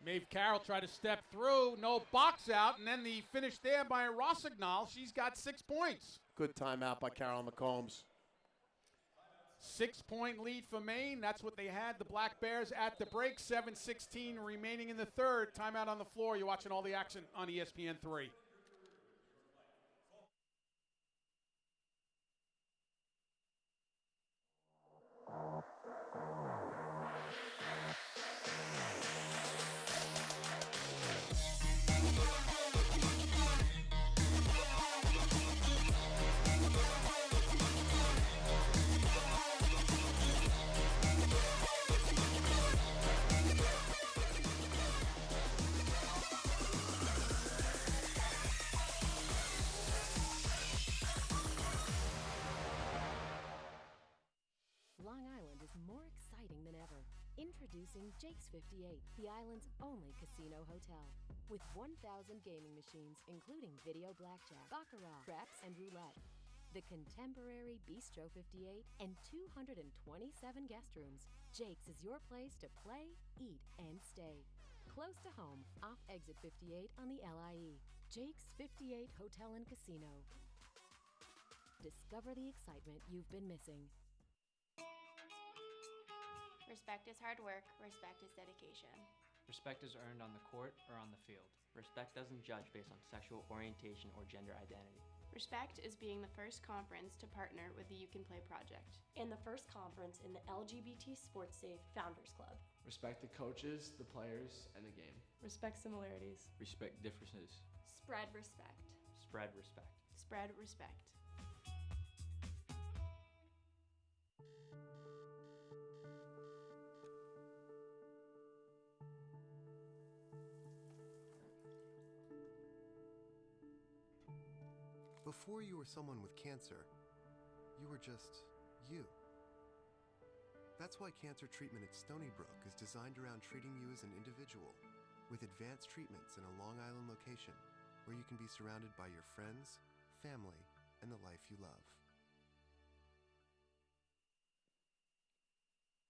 S1: Maeve Carroll tried to step through. No box out. And then the finish there by Rossignol. She's got 6 points.
S26: Good timeout by Carol McCombs.
S1: 6-point lead for Maine. That's what they had, the Black Bears at the break. 7:16 remaining in the third. Timeout on the floor. You're watching all the action on ESPN3.
S14: Introducing Jake's 58, the island's only casino hotel. With 1,000 gaming machines, including video blackjack, baccarat, craps, and roulette. The contemporary Bistro 58 and 227 guest rooms. Jake's is your place to play, eat, and stay. Close to home, off exit 58 on the LIE. Jake's 58 Hotel and Casino. Discover the excitement you've been missing.
S6: Respect is hard work. Respect is dedication.
S7: Respect is earned on the court or on the field.
S8: Respect doesn't judge based on sexual orientation or gender identity.
S6: Respect is being the first conference to partner with the You Can Play project.
S9: And the first conference in the LGBT Sports Safe Founders Club.
S10: Respect the coaches, the players, and the game.
S15: Respect similarities.
S23: Respect differences.
S6: Spread respect.
S8: Spread respect.
S6: Spread respect.
S16: Before you were someone with cancer, you were just you. That's why cancer treatment at Stony Brook is designed around treating you as an individual, with advanced treatments in a Long Island location where you can be surrounded by your friends, family, and the life you love.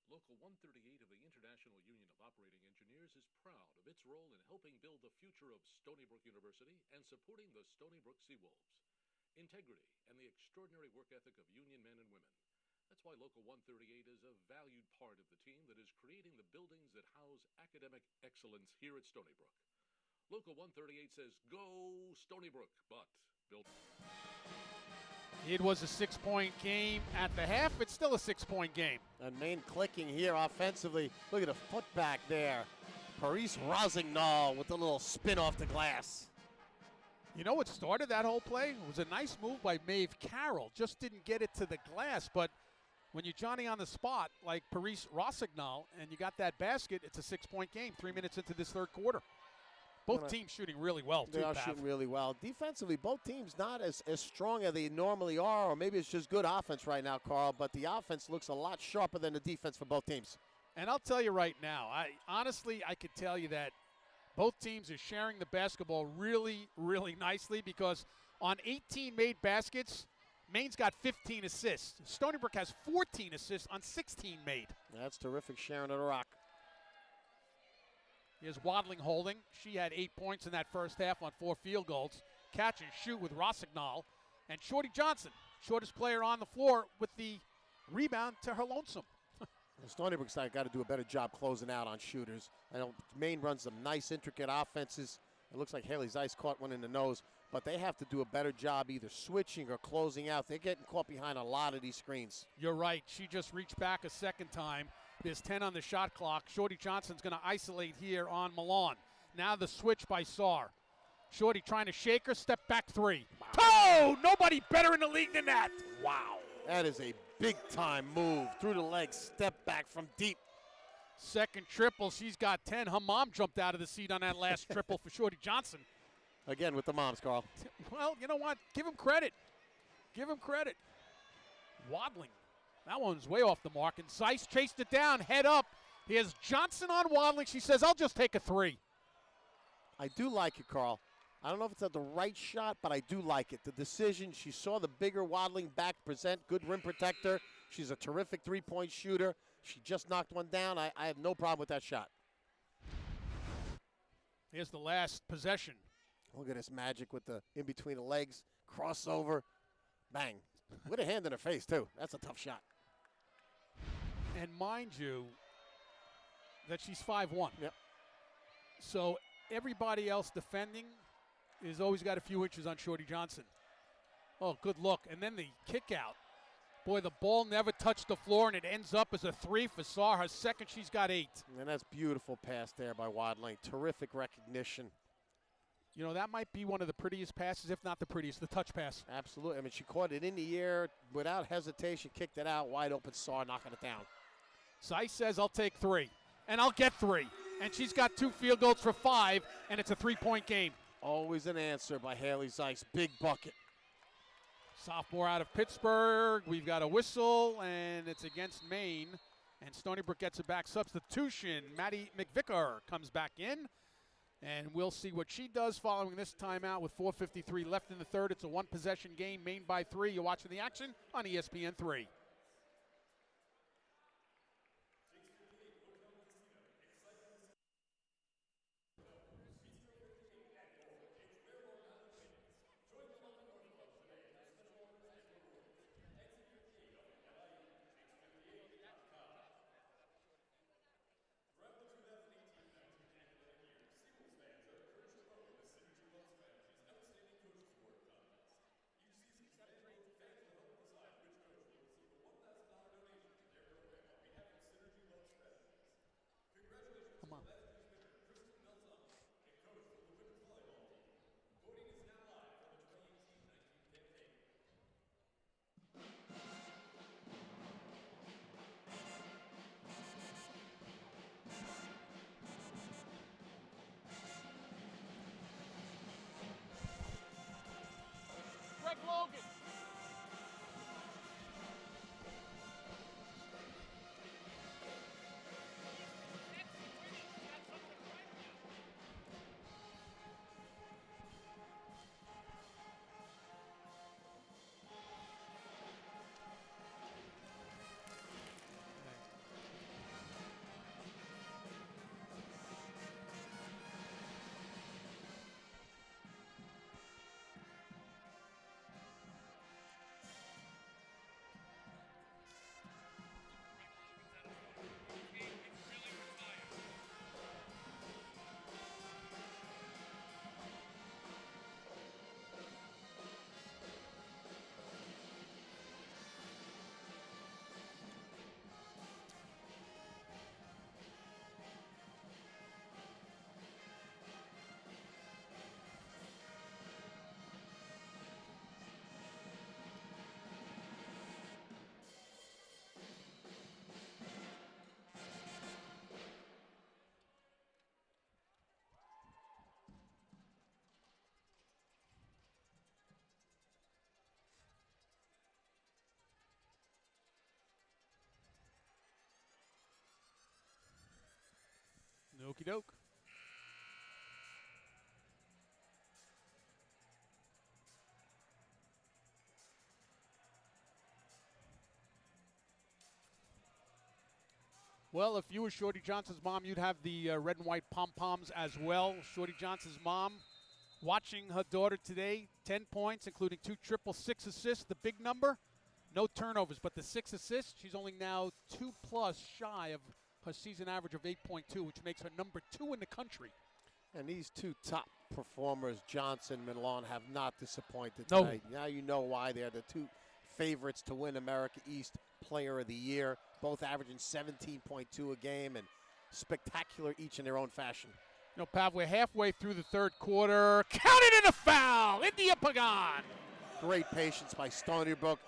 S17: Local 138 of the International Union of Operating Engineers is proud of its role in helping build the future of Stony Brook University and supporting the Stony Brook Seawolves. Integrity and the extraordinary work ethic of union men and women. That's why Local 138 is a valued part of the team that is creating the buildings that house academic excellence here at Stony Brook. Local 138 says, go Stony Brook, but build.
S1: It was a 6-point game at the half. It's still a 6-point game.
S26: And Maine clicking here offensively. Look at the foot back there. Paris Rossignol with a little spin off the glass.
S1: You know what started that whole play? It was a nice move by Maeve Carroll. Just didn't get it to the glass. But when you're Johnny on the spot, like Paris Rossignol, and you got that basket, it's a 6-point game, 3 minutes into this third quarter. Both teams shooting really well, too,
S26: They are
S1: Pav.
S26: shooting really well. Defensively, both teams not as strong as they normally are, or maybe it's just good offense right now, Carl, but the offense looks a lot sharper than the defense for both teams.
S1: And I'll tell you right now, I could tell you that both teams are sharing the basketball really, really nicely because on 18 made baskets, Maine's got 15 assists. Stony Brook has 14 assists on 16 made.
S26: That's terrific sharing of the rock.
S1: Here's Wadling holding. She had 8 points in that first half on 4 field goals. Catch and shoot with Rossignol. And Shorty Johnson, shortest player on the floor, with the rebound to her lonesome.
S26: Stony Brook's got to do a better job closing out on shooters. I know Maine runs some nice, intricate offenses. It looks like Haley Zeiss caught one in the nose, but they have to do a better job either switching or closing out. They're getting caught behind a lot of these screens.
S1: You're right. She just reached back a second time. There's 10 on the shot clock. Shorty Johnson's going to isolate here on Milan. Now the switch by Sarr. Shorty trying to shake her. Step back 3. Wow. Oh, nobody better in the league than that.
S26: Wow. That is a big-time move. Through the legs, step back from deep.
S1: Second triple. She's got 10. Her mom jumped out of the seat on that last triple for Shorty Johnson.
S26: Again with the moms, Carl.
S1: Well, you know what? Give him credit. Give him credit. Wadling. That one's way off the mark. And Zeiss chased it down, head up. Here's Johnson on Wadling. She says, I'll just take a 3.
S26: I do like it, Carl. I don't know if it's at the right shot, but I do like it. The decision, she saw the bigger Wadling back present, good rim protector. She's a terrific three-point shooter. She just knocked one down. I have no problem with that shot.
S1: Here's the last possession.
S26: Look at this magic with the in between the legs, crossover, bang. With a hand in her face, too. That's a tough shot.
S1: And mind you, that she's 5'1".
S26: Yep.
S1: So everybody else defending is always got a few inches on Shorty Johnson. Oh, good look. And then the kick out. Boy, the ball never touched the floor, and it ends up as a 3 for Sarr. Her second, she's got 8.
S26: And that's beautiful pass there by Wadling. Terrific recognition.
S1: You know, that might be one of the prettiest passes, if not the prettiest, the touch pass.
S26: Absolutely. I mean, she caught it in the air without hesitation, kicked it out, wide open, Sarr knocking it down.
S1: Zeiss says, I'll take 3, and I'll get 3. And she's got 2 field goals for 5, and it's a 3-point game.
S26: Always an answer by Haley Zeiss. Big bucket.
S1: Sophomore out of Pittsburgh. We've got a whistle, and it's against Maine. And Stony Brook gets it back. Substitution. Maddie McVicker comes back in. And we'll see what she does following this timeout with 4:53 left in the third. It's a one-possession game, Maine by 3. You're watching the action on ESPN3. Greg Logan. Okie doke. Well, if you were Shorty Johnson's mom, you'd have the red and white pom-poms as well. Shorty Johnson's mom watching her daughter today, 10 points, including 2 triple, 6 assists, the big number. No turnovers, but the 6 assists, she's only now 2+ shy of her season average of 8.2, which makes her number 2 in the country.
S26: And these two top performers, Johnson and Milan, have not disappointed
S1: No.
S26: tonight. Now you know why they're the two favorites to win America East Player of the Year, both averaging 17.2 a game and spectacular each in their own fashion.
S1: You know, Pav, we're halfway through the third quarter. Counted in a foul, India Pagan.
S26: Great patience by Stony Brook,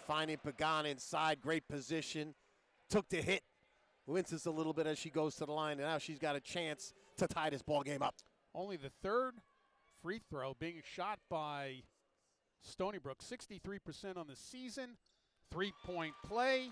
S26: finding Pagan inside, great position, took the hit, winces a little bit as she goes to the line, and now she's got a chance to tie this ball game up.
S1: Only the third free throw being shot by Stony Brook, 63% on the season. 3-point play.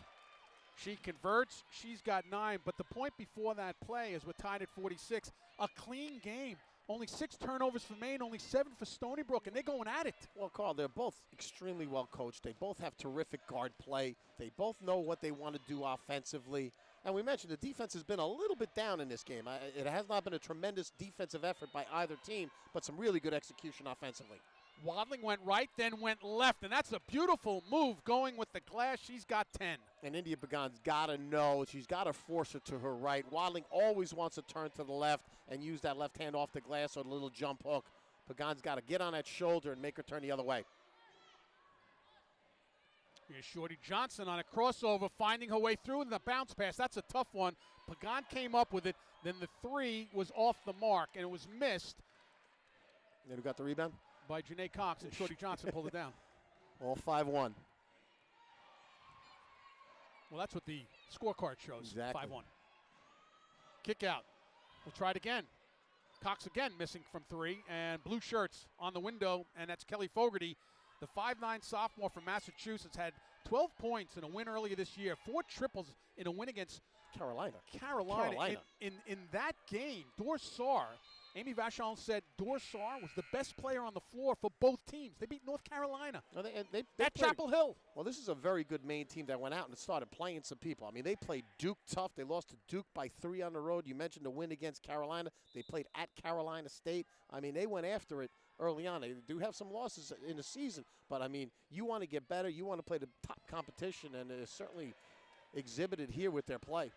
S1: She converts. She's got 9. But the point before that play is we're tied at 46. A clean game. Only 6 turnovers for Maine, only 7 for Stony Brook, and they're going at it.
S26: Well, Carl, they're both extremely well coached. They both have terrific guard play. They both know what they want to do offensively. And we mentioned the defense has been a little bit down in this game. It has not been a tremendous defensive effort by either team, but some really good execution offensively.
S1: Wadling went right, then went left, and that's a beautiful move going with the glass. She's got 10.
S26: And India Pagan's got to know. She's got to force her to her right. Wadling always wants to turn to the left and use that left hand off the glass or the little jump hook. Pagan's got to get on that shoulder and make her turn the other way.
S1: Here's Shorty Johnson on a crossover, finding her way through in the bounce pass. That's a tough one. Pagan came up with it. Then the 3 was off the mark, and it was missed.
S26: And who got the rebound?
S1: By Janae Cox, and Shorty Johnson pulled it down.
S26: All 5-1.
S1: Well, that's what the scorecard shows.
S26: Exactly.
S1: 5-1. Kick out. We'll try it again. Cox again missing from 3, and blue shirts on the window, and that's Kelly Fogarty. The 5'9" sophomore from Massachusetts had 12 points in a win earlier this year, 4 triples in a win against
S26: Carolina.
S1: In that game, Dorsar, Amy Vachon said Dorsar was the best player on the floor for both teams. They beat North Carolina at Chapel Hill.
S26: Well, this is a very good Maine team that went out and started playing some people. I mean, they played Duke tough. They lost to Duke by 3 on the road. You mentioned the win against Carolina. They played at Carolina State. I mean, they went after it early on. They do have some losses in the season, but, I mean, you want to get better. You want to play the top competition, and it's certainly exhibited here with their play.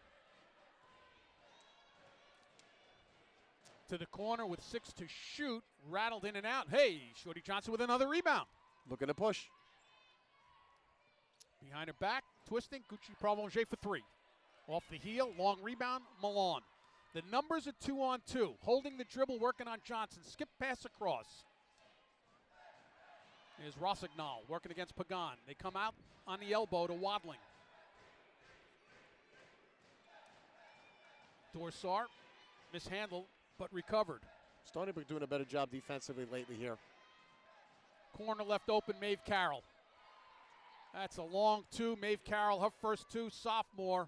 S1: To the corner with 6 to shoot, rattled in and out. Hey, Shorty Johnson with another rebound.
S26: Looking to push.
S1: Behind her back, twisting, Gucci Prolongé for 3. Off the heel, long rebound, Milan. The numbers are 2-on-2. Holding the dribble, working on Johnson. Skip pass across. Here's Rossignol working against Pagan. They come out on the elbow to Wadling. Dorsar mishandled, but recovered.
S26: Stony Brook doing a better job defensively lately here.
S1: Corner left open, Maeve Carroll. That's a long 2. Maeve Carroll, her first 2, sophomore.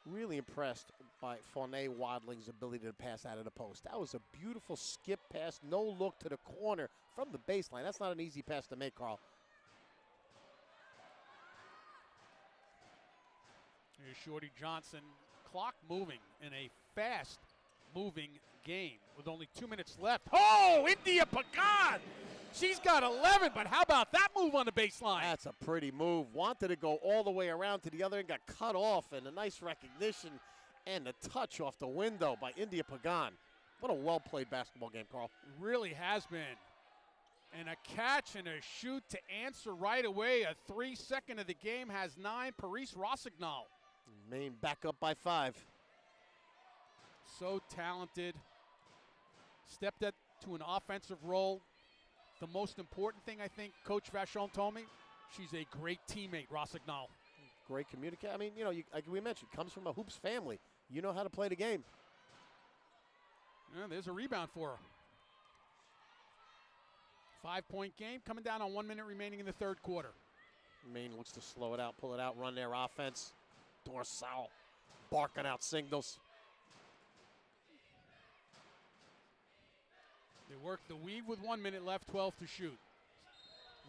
S26: Really impressed by Fanny Wadling's ability to pass out of the post. That was a beautiful skip pass, no look to the corner from the baseline. That's not an easy pass to make, Carl.
S1: Here's Shorty Johnson. Clock moving in a fast-moving game with only 2 minutes left. Oh, India Pagan! She's got 11, but how about that move on the baseline?
S26: That's a pretty move. Wanted to go all the way around to the other end, got cut off, and a nice recognition and a touch off the window by India Pagan. What a well-played basketball game, Carl.
S1: Really has been. And a catch and a shoot to answer right away. A 3-second of the game has 9. Paris Rossignol.
S26: Maine back up by 5.
S1: So talented. Stepped up to an offensive role. The most important thing, I think, Coach Vachon told me, she's a great teammate, Rossignol.
S26: Great communicator. I mean, you know, like we mentioned, comes from a hoops family. You know how to play the game.
S1: Yeah, there's a rebound for her. 5-point game, coming down on 1 minute remaining in the third quarter.
S26: Maine looks to slow it out, pull it out, run their offense. Dorsal barking out signals.
S1: They worked the weave with 1 minute left, 12 to shoot.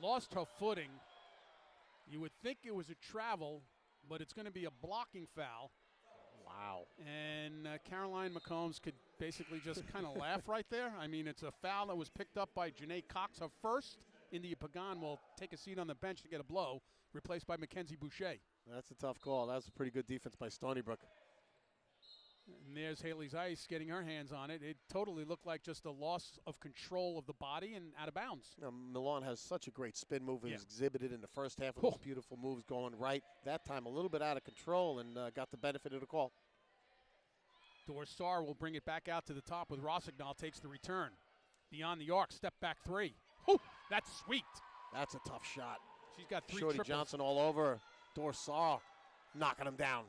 S1: Lost her footing. You would think it was a travel, but it's going to be a blocking foul.
S26: Wow.
S1: And Caroline McCombs could basically just kind of laugh right there. I mean, it's a foul that was picked up by Janae Cox. Her first. India Pagan will take a seat on the bench to get a blow, replaced by Mackenzie Boucher.
S26: That's a tough call. That was a pretty good defense by Stony Brook.
S1: And there's Haley Zeiss getting her hands on it. It totally looked like just a loss of control of the body and out of bounds.
S26: Milan has such a great spin move. He
S1: Yeah.
S26: was exhibited in the first half with those beautiful moves going right. That time a little bit out of control and got the benefit of the call.
S1: Dorsar will bring it back out to the top with Rossignol takes the return. Beyond the arc, step back three. Whew, that's sweet.
S26: That's a tough shot.
S1: She's got 3
S26: Shorty
S1: triples.
S26: Johnson all over. Dorsar knocking him down.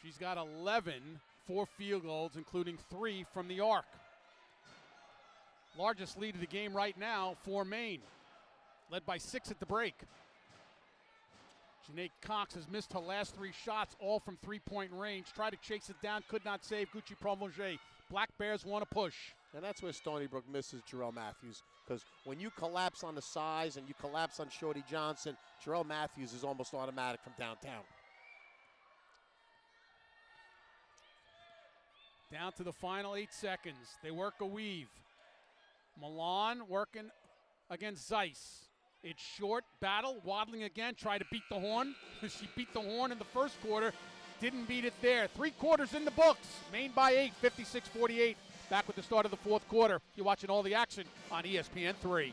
S1: She's got 11 for field goals, including 3 from the arc. Largest lead of the game right now for Maine, led by 6 at the break. Janae Cox has missed her last 3 shots, all from three-point range. Tried to chase it down, could not save Gucci Promonger. Black Bears want to push.
S26: And that's where Stony Brook misses Jarrell Matthews, because when you collapse on the size and you collapse on Shorty Johnson, Jarrell Matthews is almost automatic from downtown.
S1: Down to the final 8 seconds. They work a weave. Milan working against Zeiss. It's short battle. Wadling again. Try to beat the horn. She beat the horn in the first quarter. Didn't beat it there. 3 quarters in the books. Maine by 8, 56-48. Back with the start of the 4th quarter. You're watching all the action on ESPN3.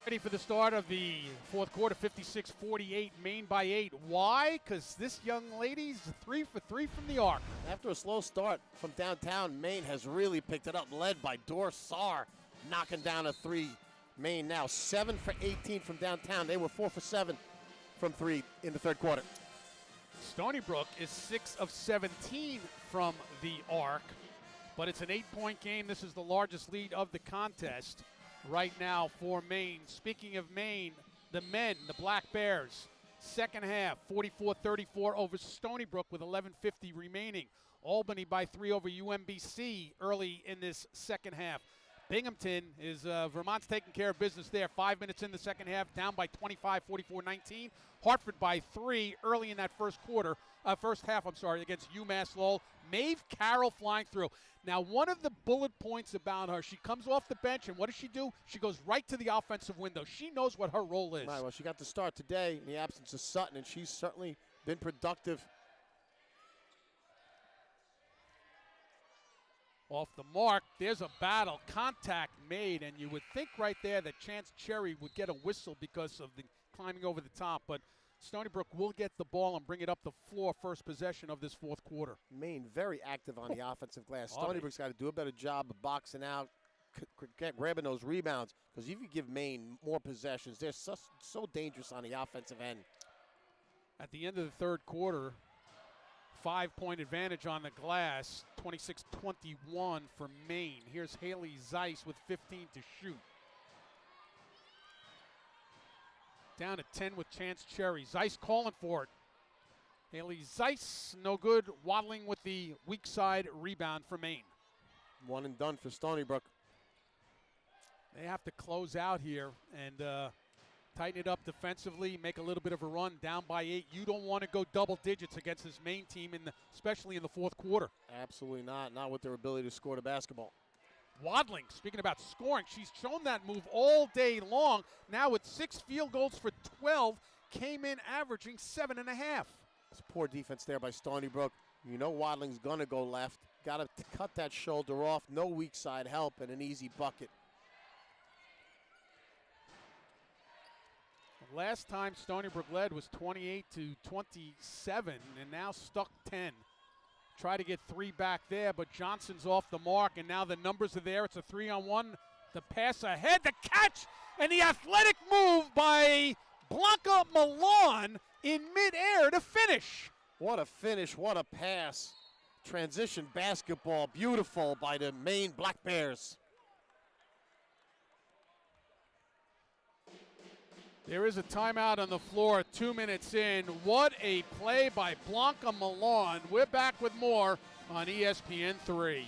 S1: Ready for the start of the 4th quarter, 56-48, Maine by 8. Why? Because this young lady's 3 for 3 from the arc.
S26: After a slow start from downtown, Maine has really picked it up, led by Dorsar, knocking down a 3. Maine now 7 for 18 from downtown. They were 4 for 7 from 3 in the 3rd quarter.
S1: Stony Brook is 6 of 17 from the arc, but it's an 8-point game. This is the largest lead of the contest right now for Maine. Speaking of Maine, the men, the Black Bears, second half, 44-34 over Stony Brook with 11:50 remaining. Albany by 3 over UMBC early in this second half. Binghamton is, Vermont's taking care of business there. 5 minutes in the second half, down by 25, 44-19. Hartford by 3 early in that first half, against UMass Lowell. Maeve Carroll flying through. Now, one of the bullet points about her, she comes off the bench, and what does she do? She goes right to the offensive window. She knows what her role is.
S26: Right, well, she got to start today in the absence of Sutton, and she's certainly been productive.
S1: Off the mark, there's a battle, contact made, and you would think right there that Chance Cherry would get a whistle because of the climbing over the top, but Stony Brook will get the ball and bring it up the floor first possession of this fourth quarter.
S26: Maine very active on the offensive glass. Stony Brook's got to do a better job of boxing out, grabbing those rebounds, because if you give Maine more possessions, they're so dangerous on the offensive end.
S1: At the end of the third quarter, 5-point advantage on the glass, 26-21 for Maine. Here's Haley Zeiss with 15 to shoot. Down to 10 with Chance Cherry. Zeiss calling for it. Haley Zeiss, no good. Wadling with the weak side rebound for Maine.
S26: One and done for Stony Brook.
S1: They have to close out here and tighten it up defensively, make a little bit of a run, down by 8. You don't want to go double digits against this Maine team, especially in the fourth quarter.
S26: Absolutely not with their ability to score the basketball.
S1: Wadling, speaking about scoring, she's shown that move all day long. Now with 6 field goals for 12, came in averaging 7.5.
S26: It's poor defense there by Stony Brook. You know Wadling's going to go left. Got to cut that shoulder off. No weak side help and an easy bucket.
S1: Last time Stony Brook led was 28-27, and now stuck 10. Try to get 3 back there, but Johnson's off the mark, and now the numbers are there. It's a 3-on-1. The pass ahead, the catch, and the athletic move by Blanca Milan in midair to finish.
S26: What a finish, what a pass. Transition basketball, beautiful by the Maine Black Bears.
S1: There is a timeout on the floor, 2 minutes in. What a play by Blanca Milan. We're back with more on ESPN3.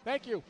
S1: Thank you.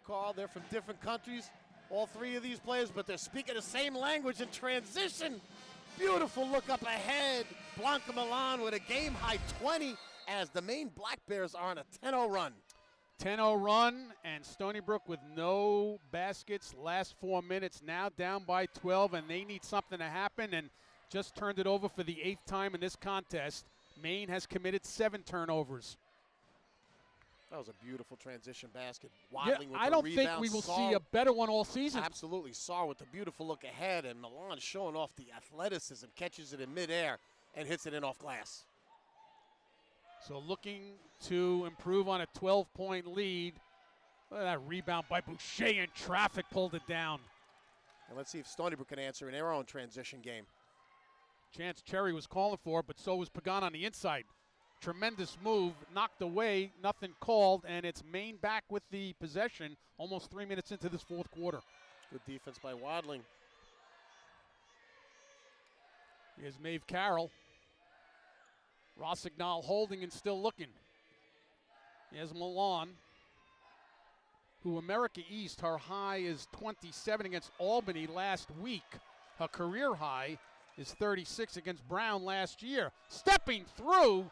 S26: Carl. They're from different countries, all three of these players, but they're speaking the same language in transition. Beautiful look up ahead. Blanca Milan with a game-high 20 as the Maine Black Bears are on a 10-0 run.
S1: 10-0 run, and Stony Brook with no baskets last 4 minutes, now down by 12, and they need something to happen, and just turned it over for the 8th time in this contest. Maine has committed 7 turnovers.
S26: That was a beautiful transition basket. Wadling with
S1: I
S26: the
S1: don't
S26: rebound.
S1: think we will
S26: Saar,
S1: see a better one all season.
S26: Absolutely. Saar with the beautiful look ahead, and Milan showing off the athleticism, catches it in midair, and hits it in off glass.
S1: So looking to improve on a 12-point lead. Look at that rebound by Boucher in traffic, pulled it down.
S26: And let's see if Stony Brook can answer in their own transition game.
S1: Chance Cherry was calling for it, but so was Pagan on the inside. Tremendous move, knocked away, nothing called, and it's Maine back with the possession almost 3 minutes into this fourth quarter.
S26: Good defense by Wadling.
S1: Here's Maeve Carroll. Rossignol holding and still looking. Here's Milan, who America East, her high is 27 against Albany last week. Her career high is 36 against Brown last year. Stepping through,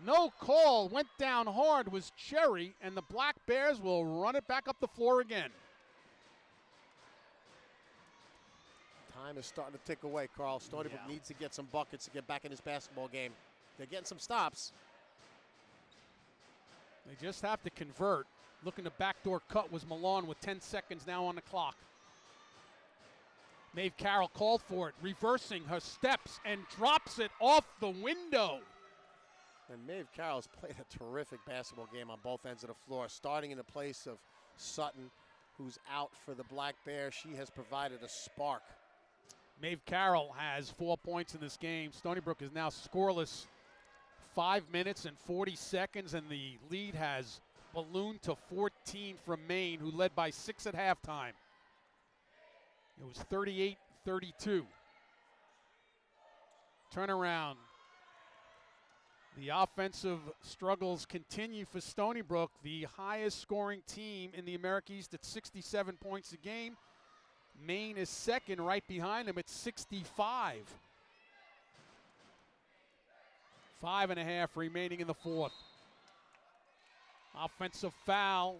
S1: no call, went down hard, was Cherry, and the Black Bears will run it back up the floor again.
S26: Time is starting to tick away, Carl. Stony Brook needs to get some buckets to get back in this basketball game. They're getting some stops.
S1: They just have to convert. Looking to backdoor cut was Milan with 10 seconds now on the clock. Maeve Carroll called for it, reversing her steps and drops it off the window.
S26: And Maeve Carroll's played a terrific basketball game on both ends of the floor, starting in the place of Sutton, who's out for the Black Bears. She has provided a spark.
S1: Maeve Carroll has 4 points in this game. Stony Brook is now scoreless 5 minutes and 40 seconds, and the lead has ballooned to 14 from Maine, who led by 6 at halftime. It was 38-32. Turnaround. The offensive struggles continue for Stony Brook, the highest scoring team in the America East at 67 points a game. Maine is second right behind them at 65. 5.5 remaining in the fourth. Offensive foul.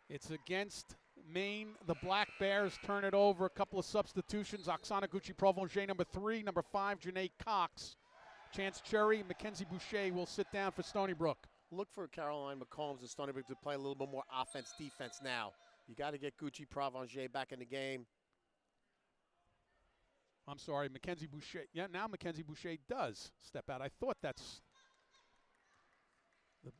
S1: It's against Maine. The Black Bears turn it over. A couple of substitutions. Oksana Gucci-Provencher, number 3. Number 5, Janae Cox. Chance Cherry, Mackenzie Boucher will sit down for Stony Brook.
S26: Look for Caroline McCombs and Stony Brook to play a little bit more offense-defense now. You got to get Gucci-Provencher back in the game.
S1: I'm sorry, Mackenzie Boucher. Yeah, now Mackenzie Boucher does step out. I thought that's the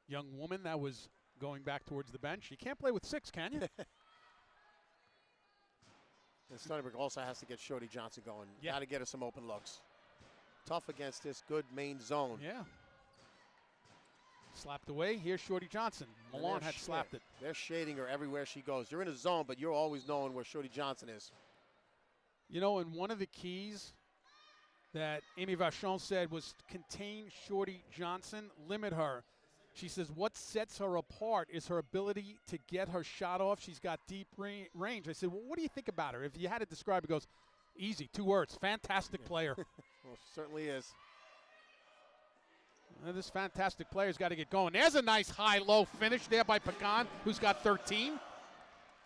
S1: young woman that was going back towards the bench. You can't play with 6, can you?
S26: And Stony Brook also has to get Shorty Johnson going.
S1: Yeah.
S26: Got to get her some open looks. Tough against this good Maine zone.
S1: Yeah. Slapped away. Here's Shorty Johnson. Milan had slapped it.
S26: They're shading her everywhere she goes. You're in a zone, but you're always knowing where Shorty Johnson is.
S1: You know, and one of the keys that Amy Vachon said was contain Shorty Johnson, limit her. She says what sets her apart is her ability to get her shot off. She's got deep range. I said, well, what do you think about her? If you had to describe it, goes, easy, 2 words, fantastic player.
S26: Well, certainly is.
S1: This fantastic player's got to get going. There's a nice high-low finish there by Pagan, who's got 13.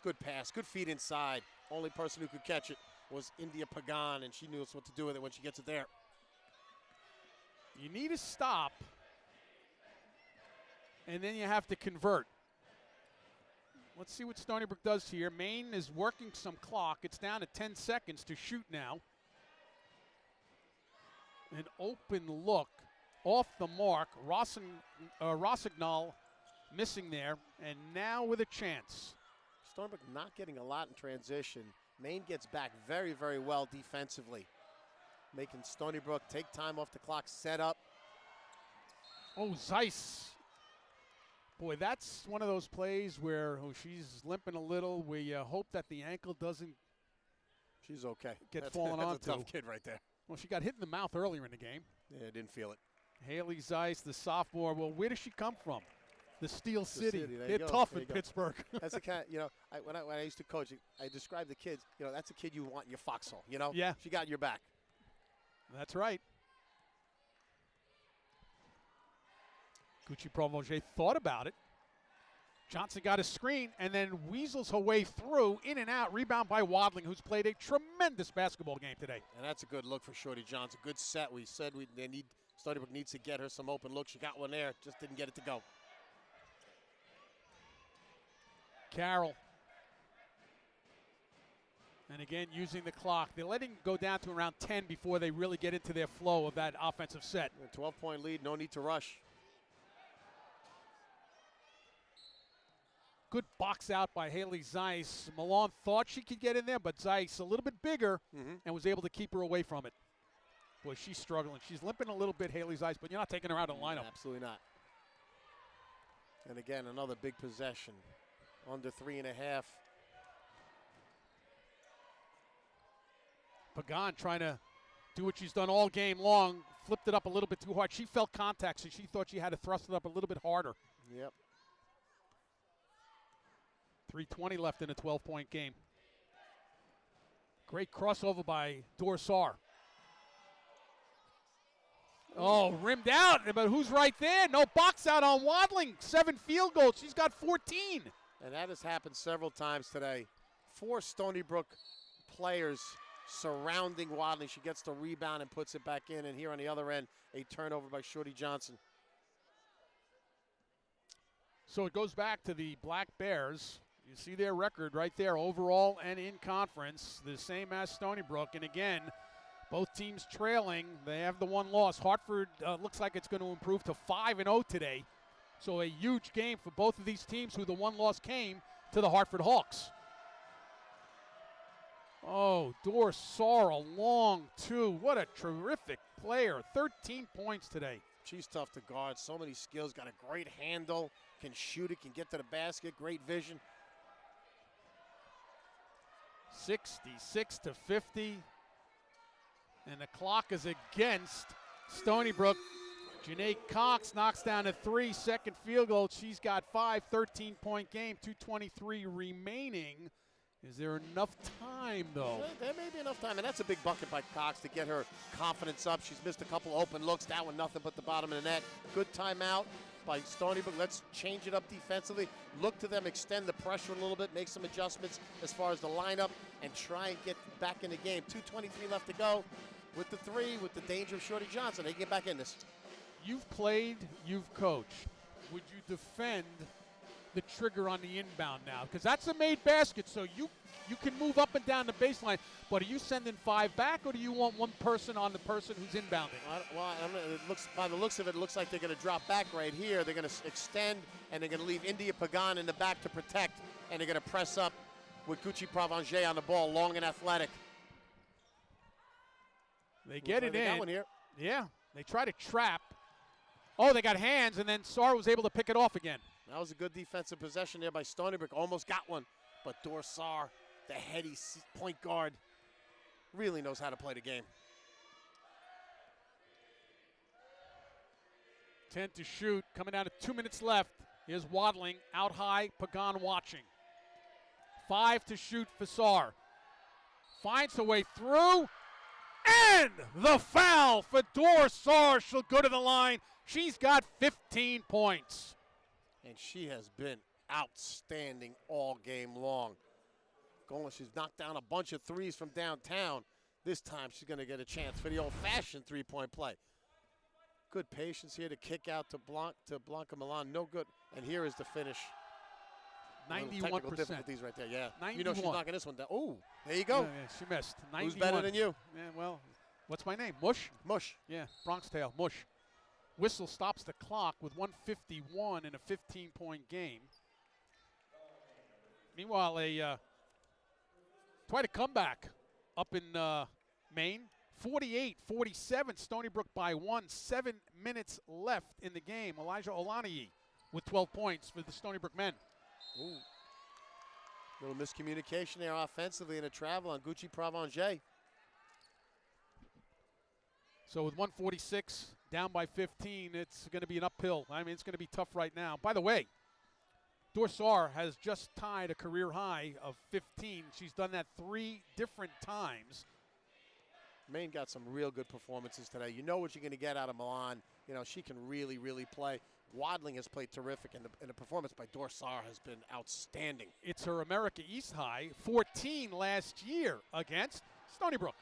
S26: Good pass, good feed inside. Only person who could catch it was India Pagan, and she knew what to do with it when she gets it there.
S1: You need a stop, and then you have to convert. Let's see what Stony Brook does here. Maine is working some clock. It's down to 10 seconds to shoot now. An open look off the mark. Rossignol missing there, and now with a chance.
S26: Stony Brook not getting a lot in transition. Maine gets back very, very well defensively, making Stony Brook take time off the clock, set up.
S1: Oh, Zeiss. Boy, that's one of those plays where she's limping a little, where you hope that the ankle doesn't
S26: She's okay.
S1: Get fallen onto.
S26: That's a tough kid right there.
S1: Well, she got hit in the mouth earlier in the game.
S26: Yeah, didn't feel it.
S1: Haley Zeiss, the sophomore. Well, where does she come from? The Steel City.
S26: There
S1: They're
S26: you go.
S1: tough
S26: There
S1: in
S26: you go.
S1: Pittsburgh.
S26: That's the kind, when I used to coach, I described the kids, that's a kid you want in your foxhole,
S1: Yeah.
S26: She got your back.
S1: That's right. Gucci Provonger thought about it. Johnson got a screen and then weasels her way through, in and out. Rebound by Wadling, who's played a tremendous basketball game today.
S26: And that's a good look for Shorty Johnson. Good set. We said Stony Brook needs to get her some open looks. She got one there, just didn't get it to go.
S1: Carroll. And again, using the clock. They're letting go down to around 10 before they really get into their flow of that offensive set.
S26: A 12-point lead, no need to rush.
S1: Good box out by Haley Zeiss. Milan thought she could get in there, but Zeiss a little bit bigger and was able to keep her away from it. Boy, she's struggling. She's limping a little bit, Haley Zeiss, but you're not taking her out of the lineup.
S26: Absolutely not. And again, another big possession. Under 3.5.
S1: Pagan trying to do what she's done all game long. Flipped it up a little bit too hard. She felt contact, so she thought she had to thrust it up a little bit harder.
S26: Yep.
S1: 3:20 left in a 12-point game. Great crossover by Dorsar. Oh, rimmed out, but who's right there? No box out on Wadling. 7 field goals. She's got 14.
S26: And that has happened several times today. 4 Stony Brook players surrounding Wadling. She gets the rebound and puts it back in. And here on the other end, a turnover by Shorty Johnson.
S1: So it goes back to the Black Bears. You see their record right there, overall and in conference, the same as Stony Brook. And again, both teams trailing. They have the one loss. Hartford looks like it's going to improve to 5-0 today. So a huge game for both of these teams, who the one loss came to the Hartford Hawks. Oh, Dorsar, a long 2. What a terrific player. 13 points today.
S26: She's tough to guard. So many skills. Got a great handle. Can shoot it. Can get to the basket. Great vision.
S1: 66-50. And the clock is against Stony Brook. Janae Cox knocks down a 3, second field goal. She's got 5, 13-point game, 2:23 remaining. Is there enough time, though?
S26: There may be enough time, and that's a big bucket by Cox to get her confidence up. She's missed a couple open looks. That one, nothing but the bottom of the net. Good timeout by Stony Brook. Let's change it up defensively. Look to them, extend the pressure a little bit, make some adjustments as far as the lineup, and try and get back in the game. 2:23 left to go. With the 3, with the danger of Shorty Johnson, they get back in this.
S1: You've played, you've coached. Would you defend the trigger on the inbound now? Because that's a made basket, so you can move up and down the baseline. But are you sending 5 back, or do you want one person on the person who's inbounding?
S26: Well, it looks, by the looks of it, it looks like they're going to drop back right here. They're going to extend, and they're going to leave India Pagan in the back to protect, and they're going to press up with Gucci Provonger on the ball, long and athletic.
S1: They get it in.
S26: Got one here.
S1: Yeah, they try to trap. Oh, they got hands, and then Sar was able to pick it off again.
S26: That was a good defensive possession there by Stony Brook. Almost got one, but Dorsar, the heady point guard, really knows how to play the game.
S1: 10 to shoot, coming down to 2 minutes left. Here's Wadling, out high, Pagan watching. 5 to shoot for Sar. Finds her way through. And the foul for Dorsar. She'll go to the line. She's got 15 points.
S26: And she has been outstanding all game long. She's knocked down a bunch of threes from downtown. This time she's going to get a chance for the old-fashioned three-point play. Good patience here to kick out to Blanca Milan. No good. And here is the finish.
S1: 91%.
S26: Technical difficulties right there, yeah.
S1: 91.
S26: You know she's knocking this one down. Oh, there you go.
S1: Yeah, she missed. 91.
S26: Who's better than you?
S1: Yeah, well, what's my name? Mush?
S26: Mush.
S1: Yeah, Bronx Tail, Mush. Whistle stops the clock with 1:51 in a 15-point game. Meanwhile, quite a comeback up in Maine. 48-47, Stony Brook by 1. 7 minutes left in the game. Elijah Olaniyi with 12 points for the Stony Brook men.
S26: Ooh. Little miscommunication there offensively and a travel on Gucci Provonger.
S1: So with 1:46 down by 15. It's going to be an uphill. I mean, it's going to be tough right now. By the way, Dorsar has just tied a career high of 15. She's done that 3 different times.
S26: Maine got some real good performances today. You know what you're going to get out of Milan. You know, she can really, really play. Wadling has played terrific, and the performance by Dorsar has been outstanding.
S1: It's her America East high, 14 last year against Stony Brook.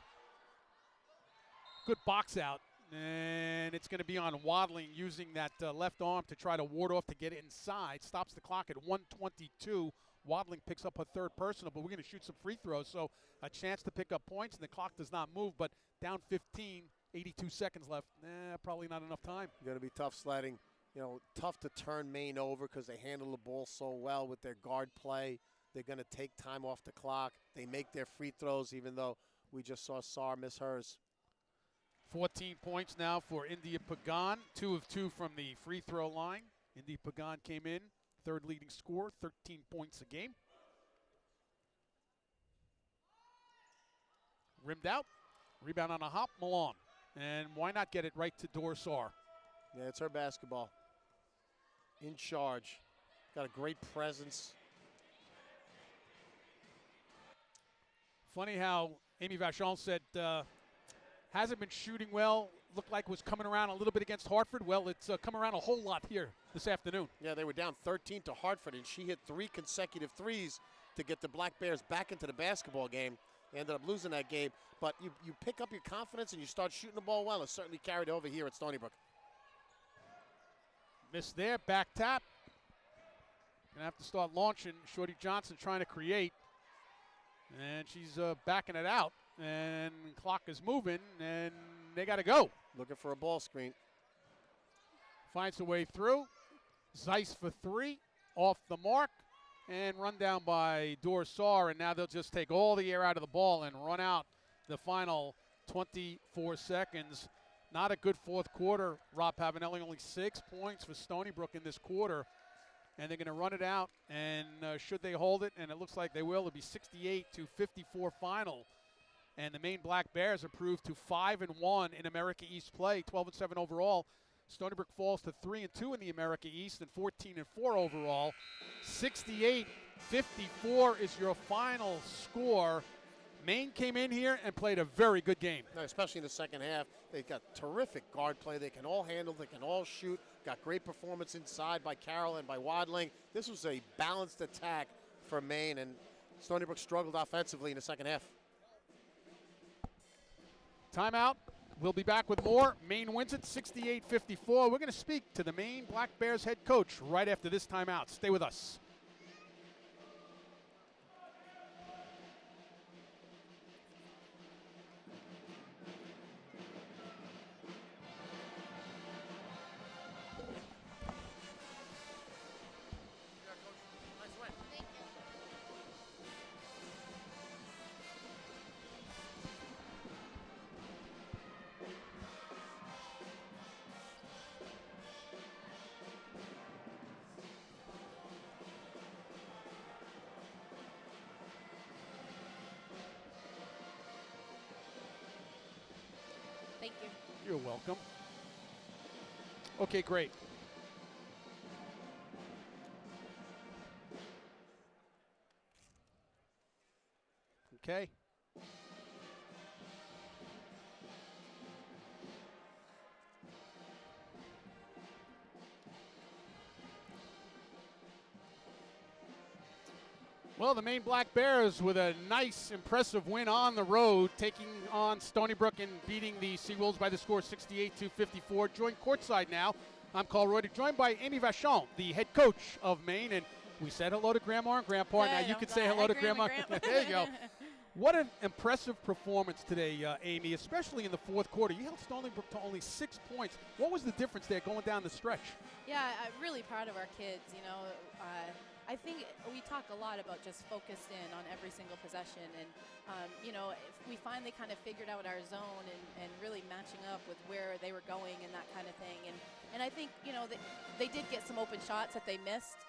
S1: Good box out, and it's going to be on Wadling using that left arm to try to ward off to get inside. Stops the clock at 1:22. Wadling picks up her 3rd personal, but we're going to shoot some free throws, so a chance to pick up points, and the clock does not move, but down 15, 82 seconds left. Probably not enough time.
S26: Going to be tough sledding. You know, tough to turn Maine over because they handle the ball so well with their guard play. They're going to take time off the clock. They make their free throws, even though we just saw Sar miss hers.
S1: 14 points now for India Pagan, 2 of 2 from the free throw line. India Pagan came in, 3rd leading scorer, 13 points a game. Rimmed out, rebound on a hop, Milan. And why not get it right to Dorsar?
S26: Yeah, it's her basketball. In charge. Got a great presence.
S1: Funny how Amy Vachon said hasn't been shooting well. Looked like was coming around a little bit against Hartford. Well, it's come around a whole lot here this afternoon.
S26: Yeah, they were down 13 to Hartford, and she hit 3 consecutive threes to get the Black Bears back into the basketball game. They ended up losing that game. But you pick up your confidence and you start shooting the ball well. It's certainly carried over here at Stony Brook.
S1: Miss there, back tap. Gonna have to start launching. Shorty Johnson trying to create. And she's backing it out. And clock is moving, and they got to go.
S26: Looking for a ball screen.
S1: Finds a way through. Zeiss for 3. Off the mark. And run down by Dorsar. And now they'll just take all the air out of the ball and run out the final 24 seconds. Not a good 4th quarter. Rob Pavanelli, only 6 points for Stony Brook in this quarter. And they're going to run it out. And should they hold it, and it looks like they will, it'll be 68-54 final. And the Maine Black Bears are proved to 5-1 in America East play, 12-7 overall. Stony Brook falls to 3-2 in the America East and 14-4 overall. 68-54 is your final score. Maine came in here and played a very good game.
S26: Especially in the second half. They've got terrific guard play. They can all handle, they can all shoot. Got great performance inside by Carroll and by Wadling. This was a balanced attack for Maine, and Stony Brook struggled offensively in the second half.
S1: Timeout. We'll be back with more. Maine wins it 68-54. We're going to speak to the Maine Black Bears head coach right after this timeout. Stay with us.
S15: Thank you.
S1: You're welcome. Okay, great. Okay. Well, the Maine Black Bears with a nice, impressive win on the road, taking on Stony Brook and beating the Seawolves by the score 68-54. Joined courtside now. I'm Carl Reuter, joined by Amy Vachon, the head coach of Maine, and we said hello to Grandma and Grandpa.
S15: Yeah,
S1: now you can say hello to Grandma. There you go. What an impressive performance today, Amy, especially in the 4th quarter. You held Stony Brook to only 6 points. What was the difference there going down the stretch?
S15: Yeah, I'm really proud of our kids. You know, I think we talk a lot about just focused in on every single possession. And, you know, if we finally kind of figured out our zone and really matching up with where they were going and that kind of thing. And I think, you know, they did get some open shots that they missed,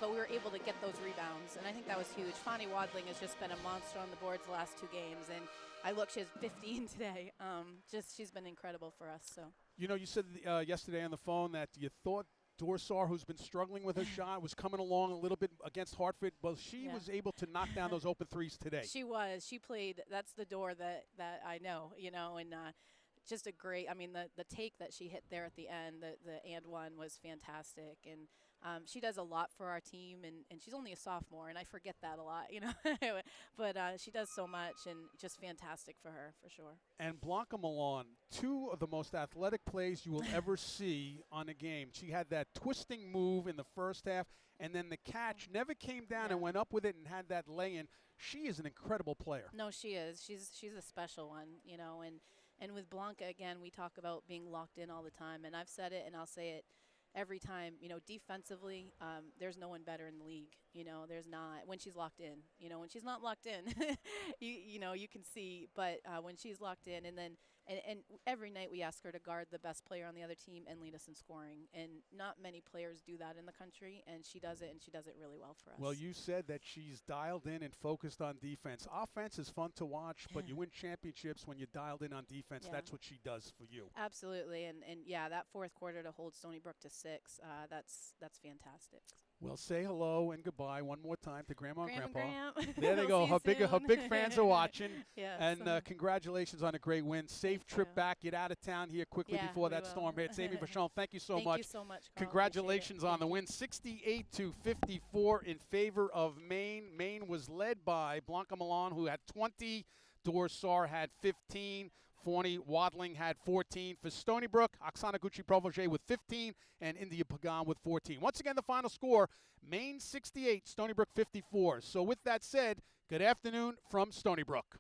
S15: but we were able to get those rebounds. And I think that was huge. Fanny Wadling has just been a monster on the boards the last 2 games. And I look, she has 15 today. She's been incredible for us. So
S1: You know, you said yesterday on the phone that you thought Dorsar, who's been struggling with her shot, was coming along a little bit against Hartford. Well, she was able to knock down those open threes today.
S15: She was. She played. That's the door that I know, and just a great, I mean, the take that she hit there at the end, the and one was fantastic. And she does a lot for our team, and she's only a sophomore, and I forget that a lot, but she does so much, and just fantastic for her, for sure.
S1: And Blanca Milan, two of the most athletic plays you will ever see on a game. She had that twisting move in the first half, and then the catch never came down and went up with it and had that lay-in. She is an incredible player.
S15: No, she is. She's a special one, and with Blanca, again, we talk about being locked in all the time, and I've said it and I'll say it every time. Defensively, there's no one better in the league. There's not when she's locked in. When she's not locked in, you can see. But when she's locked in, and then and every night we ask her to guard the best player on the other team and lead us in scoring. And not many players do that in the country, and she does it, and she does it really well for us.
S1: Well, you said that she's dialed in and focused on defense. Offense is fun to watch, but you win championships when you're dialed in on defense. That's what she does for you.
S15: Absolutely, and yeah, that fourth quarter to hold Stony Brook to 6, that's fantastic.
S1: Well, say hello and goodbye one more time to Grandma and Grandpa.
S15: There
S1: they go. Her big fans are watching.
S15: Yes.
S1: And congratulations on a great win. Safe trip back. Get out of town here quickly before that storm hits. Amy Vachon, thank you so much.
S15: Thank you so much, Carl.
S1: Congratulations on the win. 68-54 in favor of Maine. Maine was led by Blanca Milan, who had 20. Dorsar had 15. Fanny Wadling had 14. For Stony Brook, Oksana Gucci-Provoje with 15, and India Pagan with 14. Once again, the final score, Maine 68, Stony Brook 54. So with that said, good afternoon from Stony Brook.